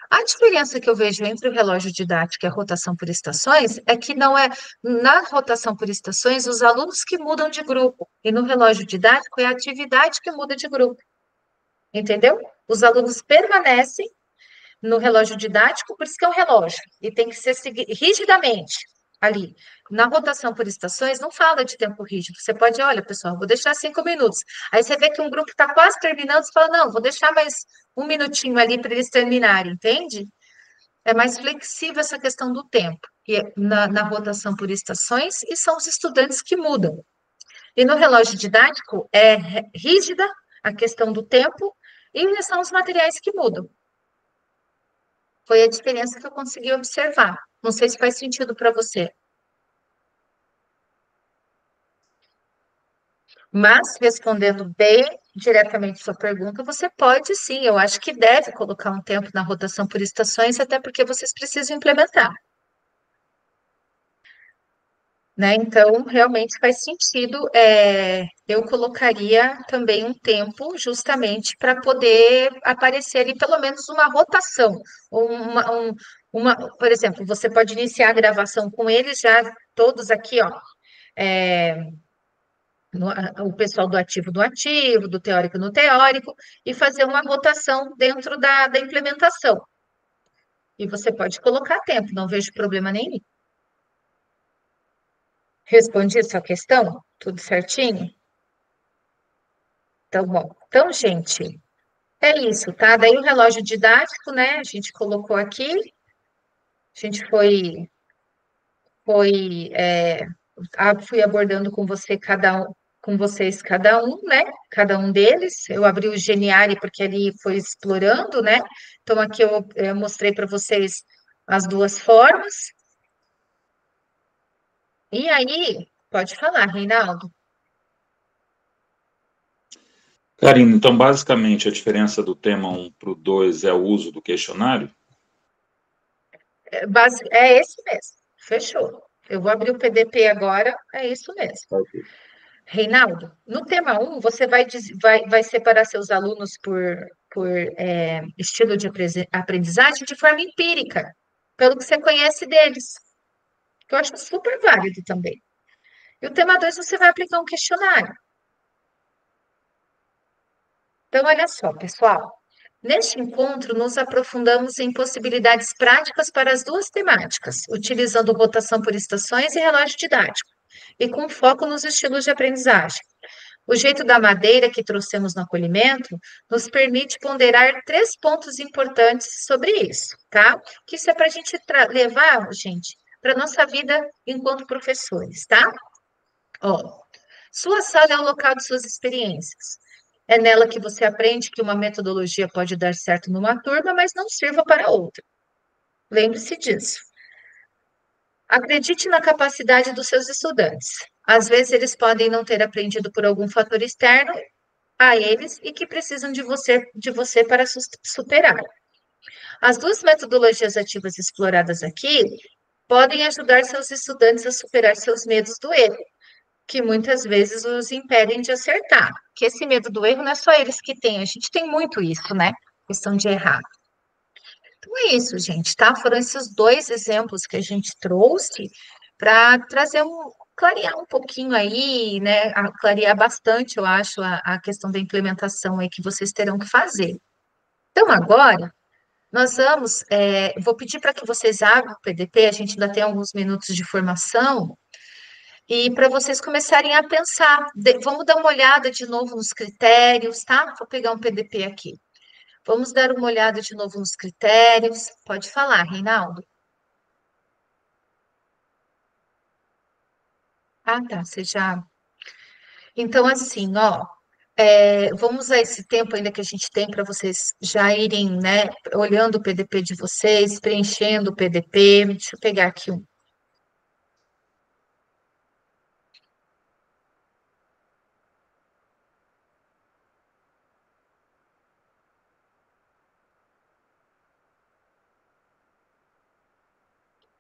A diferença que eu vejo entre o relógio didático e a rotação por estações é que não é na rotação por estações os alunos que mudam de grupo, e no relógio didático é a atividade que muda de grupo. Entendeu? Os alunos permanecem no relógio didático, por isso que é um relógio, e tem que ser seguido rigidamente. ali. Na rotação por estações, não fala de tempo rígido. Você pode, olha, pessoal, vou deixar 5 minutos. Aí você vê que um grupo está quase terminando, você fala, não, vou deixar mais um minutinho ali para eles terminarem, entende? É mais flexível essa questão do tempo, na rotação por estações, e são os estudantes que mudam. E no relógio didático, é rígida a questão do tempo, e são os materiais que mudam. Foi a diferença que eu consegui observar. Não sei se faz sentido para você. Mas, respondendo bem diretamente sua pergunta, você pode sim, eu acho que deve colocar um tempo na rotação por estações, até porque vocês precisam implementar. Né? Então, realmente faz sentido. Eu colocaria também um tempo justamente para poder aparecer ali pelo menos uma rotação. Por exemplo, você pode iniciar a gravação com eles já todos aqui, ó. é, o pessoal do ativo no ativo, do teórico no teórico, e fazer uma rotação dentro da implementação. E você pode colocar tempo, não vejo problema nenhum. Respondi a sua questão? Tudo certinho? Então, bom. Então, gente, é isso, tá? Daí o relógio didático, né? A gente colocou aqui, a gente fui abordando com vocês cada um, né? Cada um deles. Eu abri o Geniari porque ali foi explorando, né? Então, aqui eu mostrei para vocês as duas formas. E aí, pode falar, Reinaldo. Karina, então, basicamente, a diferença do tema 1 para o 2 é o uso do questionário? É esse mesmo, fechou. Eu vou abrir o PDP agora, é isso mesmo. Okay. Reinaldo, no tema 1, você vai separar seus alunos por estilo de aprendizagem de forma empírica, pelo que você conhece deles, que eu acho super válido também. E o tema 2, você vai aplicar um questionário. Então, olha só, pessoal. Neste encontro, nos aprofundamos em possibilidades práticas para as duas temáticas, utilizando rotação por estações e relógio didático, e com foco nos estilos de aprendizagem. O jeito da madeira que trouxemos no acolhimento nos permite ponderar 3 pontos importantes sobre isso, tá? Que isso é para a gente levar, gente, para a nossa vida enquanto professores, tá? Ó, sua sala é o local de suas experiências. É nela que você aprende que uma metodologia pode dar certo numa turma, mas não sirva para outra. Lembre-se disso. Acredite na capacidade dos seus estudantes. Às vezes, eles podem não ter aprendido por algum fator externo a eles e que precisam de você para superar. As duas metodologias ativas exploradas aqui podem ajudar seus estudantes a superar seus medos do erro, que muitas vezes os impedem de acertar. Que esse medo do erro não é só eles que têm, a gente tem muito isso, né? Questão de errar. Então é isso, gente, tá? Foram esses 2 exemplos que a gente trouxe para clarear um pouquinho aí, né? Clarear bastante, eu acho, a questão da implementação aí que vocês terão que fazer. Então, agora, nós vou pedir para que vocês abram o PDP, a gente ainda tem alguns minutos de formação, e para vocês começarem a pensar, vamos dar uma olhada de novo nos critérios, tá? Vou pegar um PDP aqui. Vamos dar uma olhada de novo nos critérios. Pode falar, Reinaldo. Ah, tá, você já... Então, assim, ó, vamos usar esse tempo ainda que a gente tem para vocês já irem, né, olhando o PDP de vocês, preenchendo o PDP. Deixa eu pegar aqui um.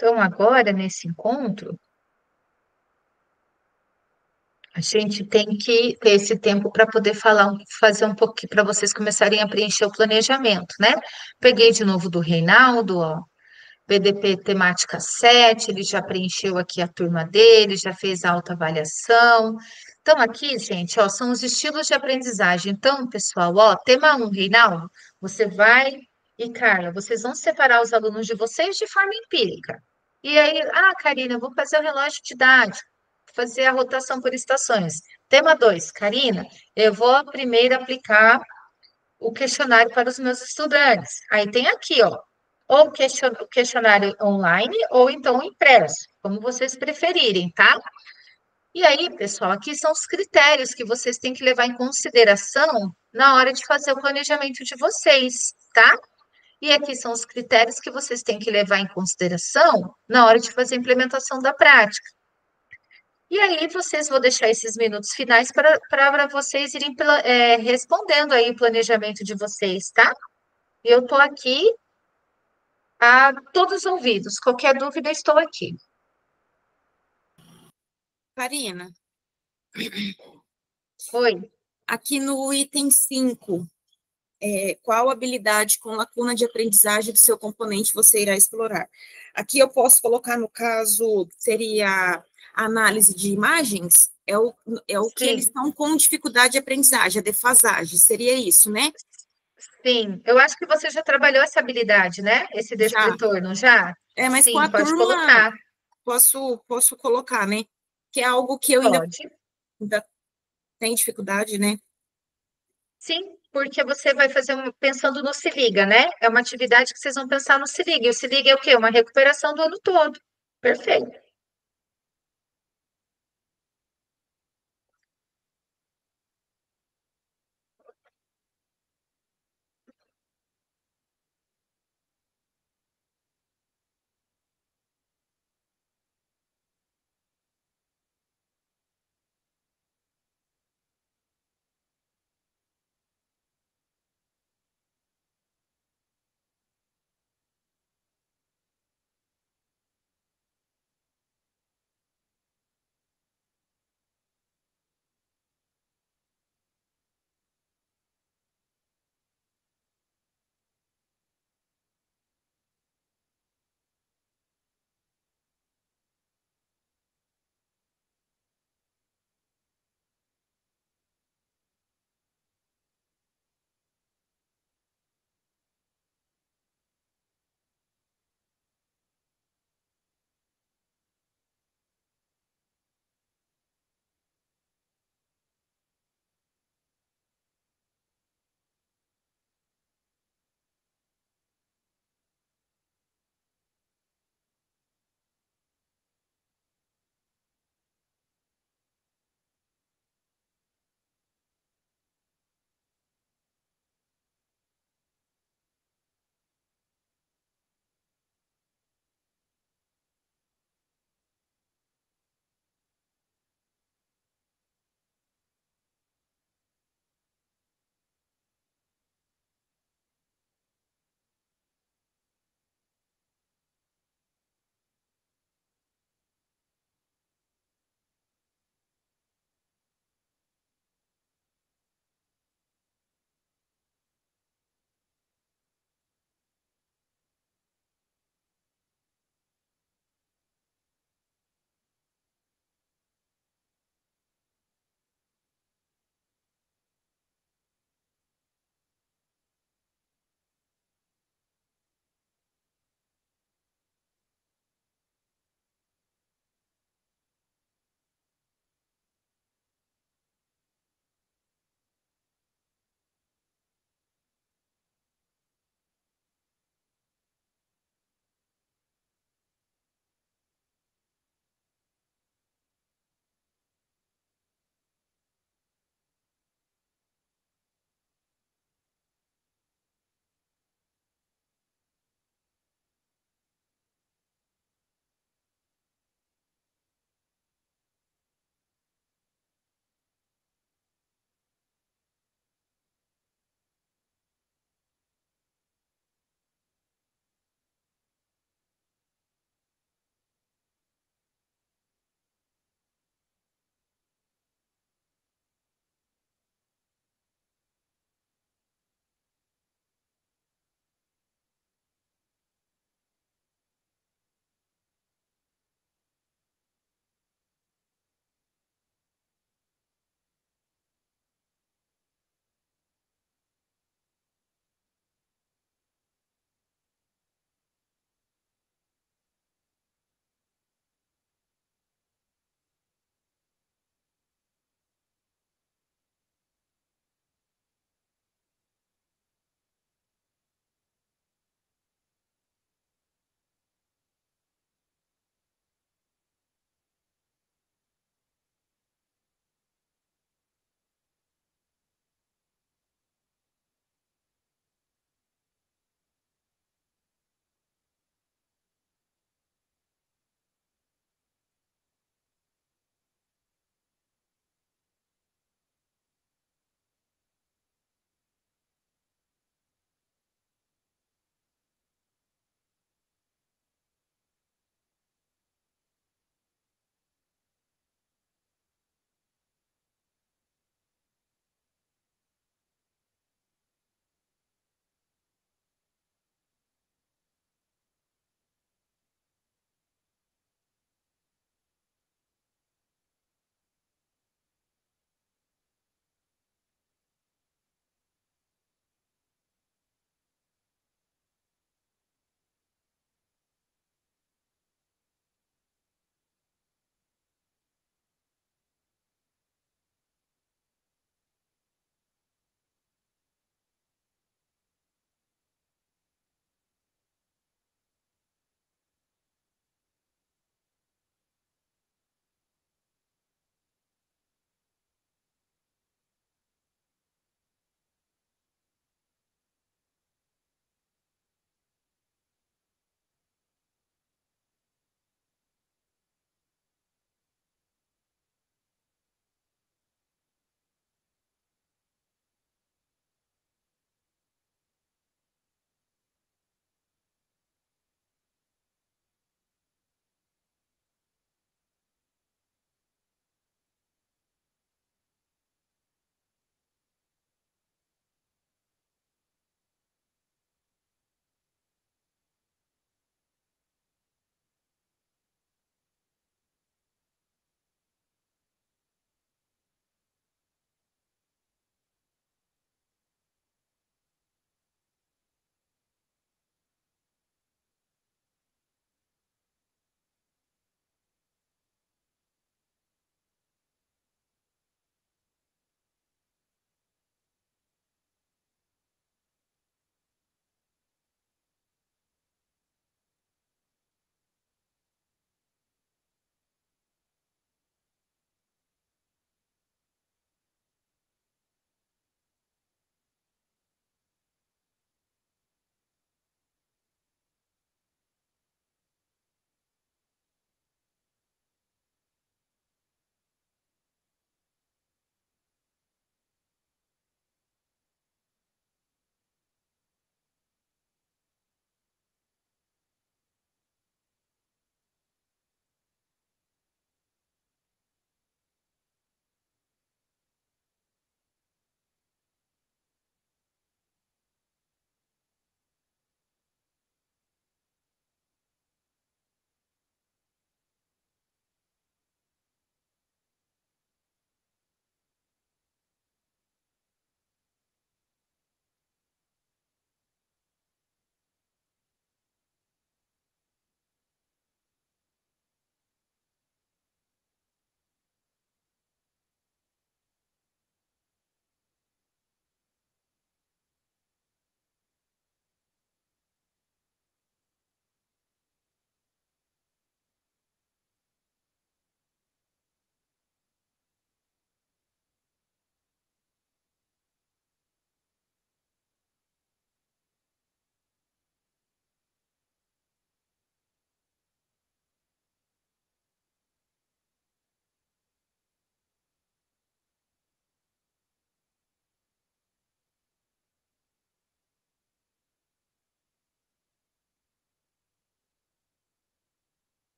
Então, agora, nesse encontro, a gente tem que ter esse tempo para poder fazer um pouquinho, para vocês começarem a preencher o planejamento, né? Peguei de novo do Reinaldo, ó, PDP temática 7, ele já preencheu aqui a turma dele, já fez a autoavaliação. Então, aqui, gente, ó, são os estilos de aprendizagem. Então, pessoal, ó, tema 1, Reinaldo, você vai e Carla, vocês vão separar os alunos de vocês de forma empírica. E aí, Karina, eu vou fazer o relógio didático, fazer a rotação por estações. Tema 2, Karina, eu vou primeiro aplicar o questionário para os meus estudantes. Aí tem aqui, ó, ou o questionário online ou então o impresso, como vocês preferirem, tá? E aí, pessoal, aqui são os critérios que vocês têm que levar em consideração na hora de fazer o planejamento de vocês, tá? E aqui são os critérios que vocês têm que levar em consideração na hora de fazer a implementação da prática. E aí, vocês vão deixar esses minutos finais para vocês irem respondendo aí o planejamento de vocês, tá? Eu estou aqui a todos os ouvidos. Qualquer dúvida, estou aqui. Karina, Oi. aqui no item 5, qual habilidade com lacuna de aprendizagem do seu componente você irá explorar? Aqui eu posso colocar, no caso, seria a análise de imagens, é o que eles Sim, estão com dificuldade de aprendizagem, a defasagem, seria isso, né? sim. Eu acho que você já trabalhou essa habilidade, né? Esse Já. descritor, não já? Mas com Sim, a pode turma, colocar. posso colocar, né? Que é algo que eu Pode. ainda tenho dificuldade, né? Sim, porque você vai fazer pensando no Se Liga, né? É uma atividade que vocês vão pensar no Se Liga. E o Se Liga é o quê? Uma recuperação do ano todo. Perfeito.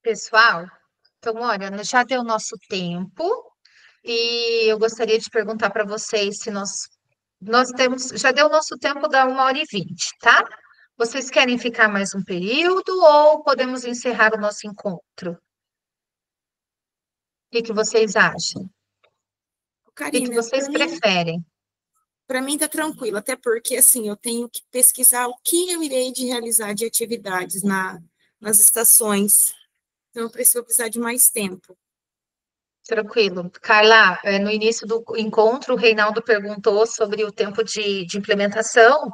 Pessoal, então, olha, já deu nosso tempo e eu gostaria de perguntar para vocês se nós temos, já deu nosso tempo da 1h20, tá? Vocês querem ficar mais um período ou podemos encerrar o nosso encontro? O que que vocês acham? O que que Karina, vocês preferem? para mim tá tranquilo, até porque, assim, eu tenho que pesquisar o que eu irei de realizar de atividades nas estações, então eu vou precisar de mais tempo. Tranquilo. Carla, no início do encontro, o Reinaldo perguntou sobre o tempo de implementação.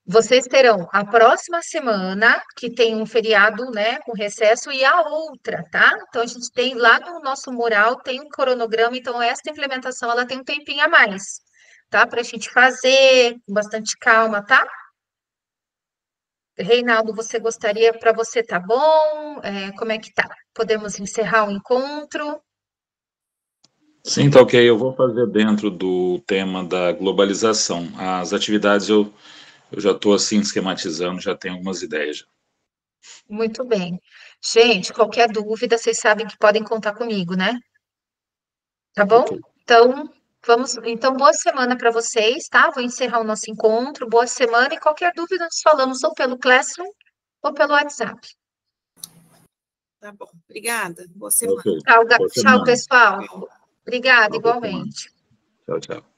Vocês terão a próxima semana, que tem um feriado, né, com recesso, e a outra, tá? Então, a gente tem lá no nosso mural, tem um cronograma, então essa implementação, ela tem um tempinho a mais, tá? Para a gente fazer com bastante calma, tá? Reinaldo, você gostaria, para você tá bom? Como é que tá? Podemos encerrar o encontro? Sim, tá ok. Eu vou fazer dentro do tema da globalização. As atividades eu já estou assim esquematizando, já tenho algumas ideias. Já. Muito bem. Gente, qualquer dúvida, vocês sabem que podem contar comigo, né? Tá bom? Ok. Então, boa semana para vocês, tá? Vou encerrar o nosso encontro. Boa semana e qualquer dúvida nos falamos ou pelo Classroom ou pelo WhatsApp. Tá bom, obrigada, boa semana. Ok. Boa Tchau, semana. pessoal. Obrigada, Boa semana. igualmente. Tchau, tchau.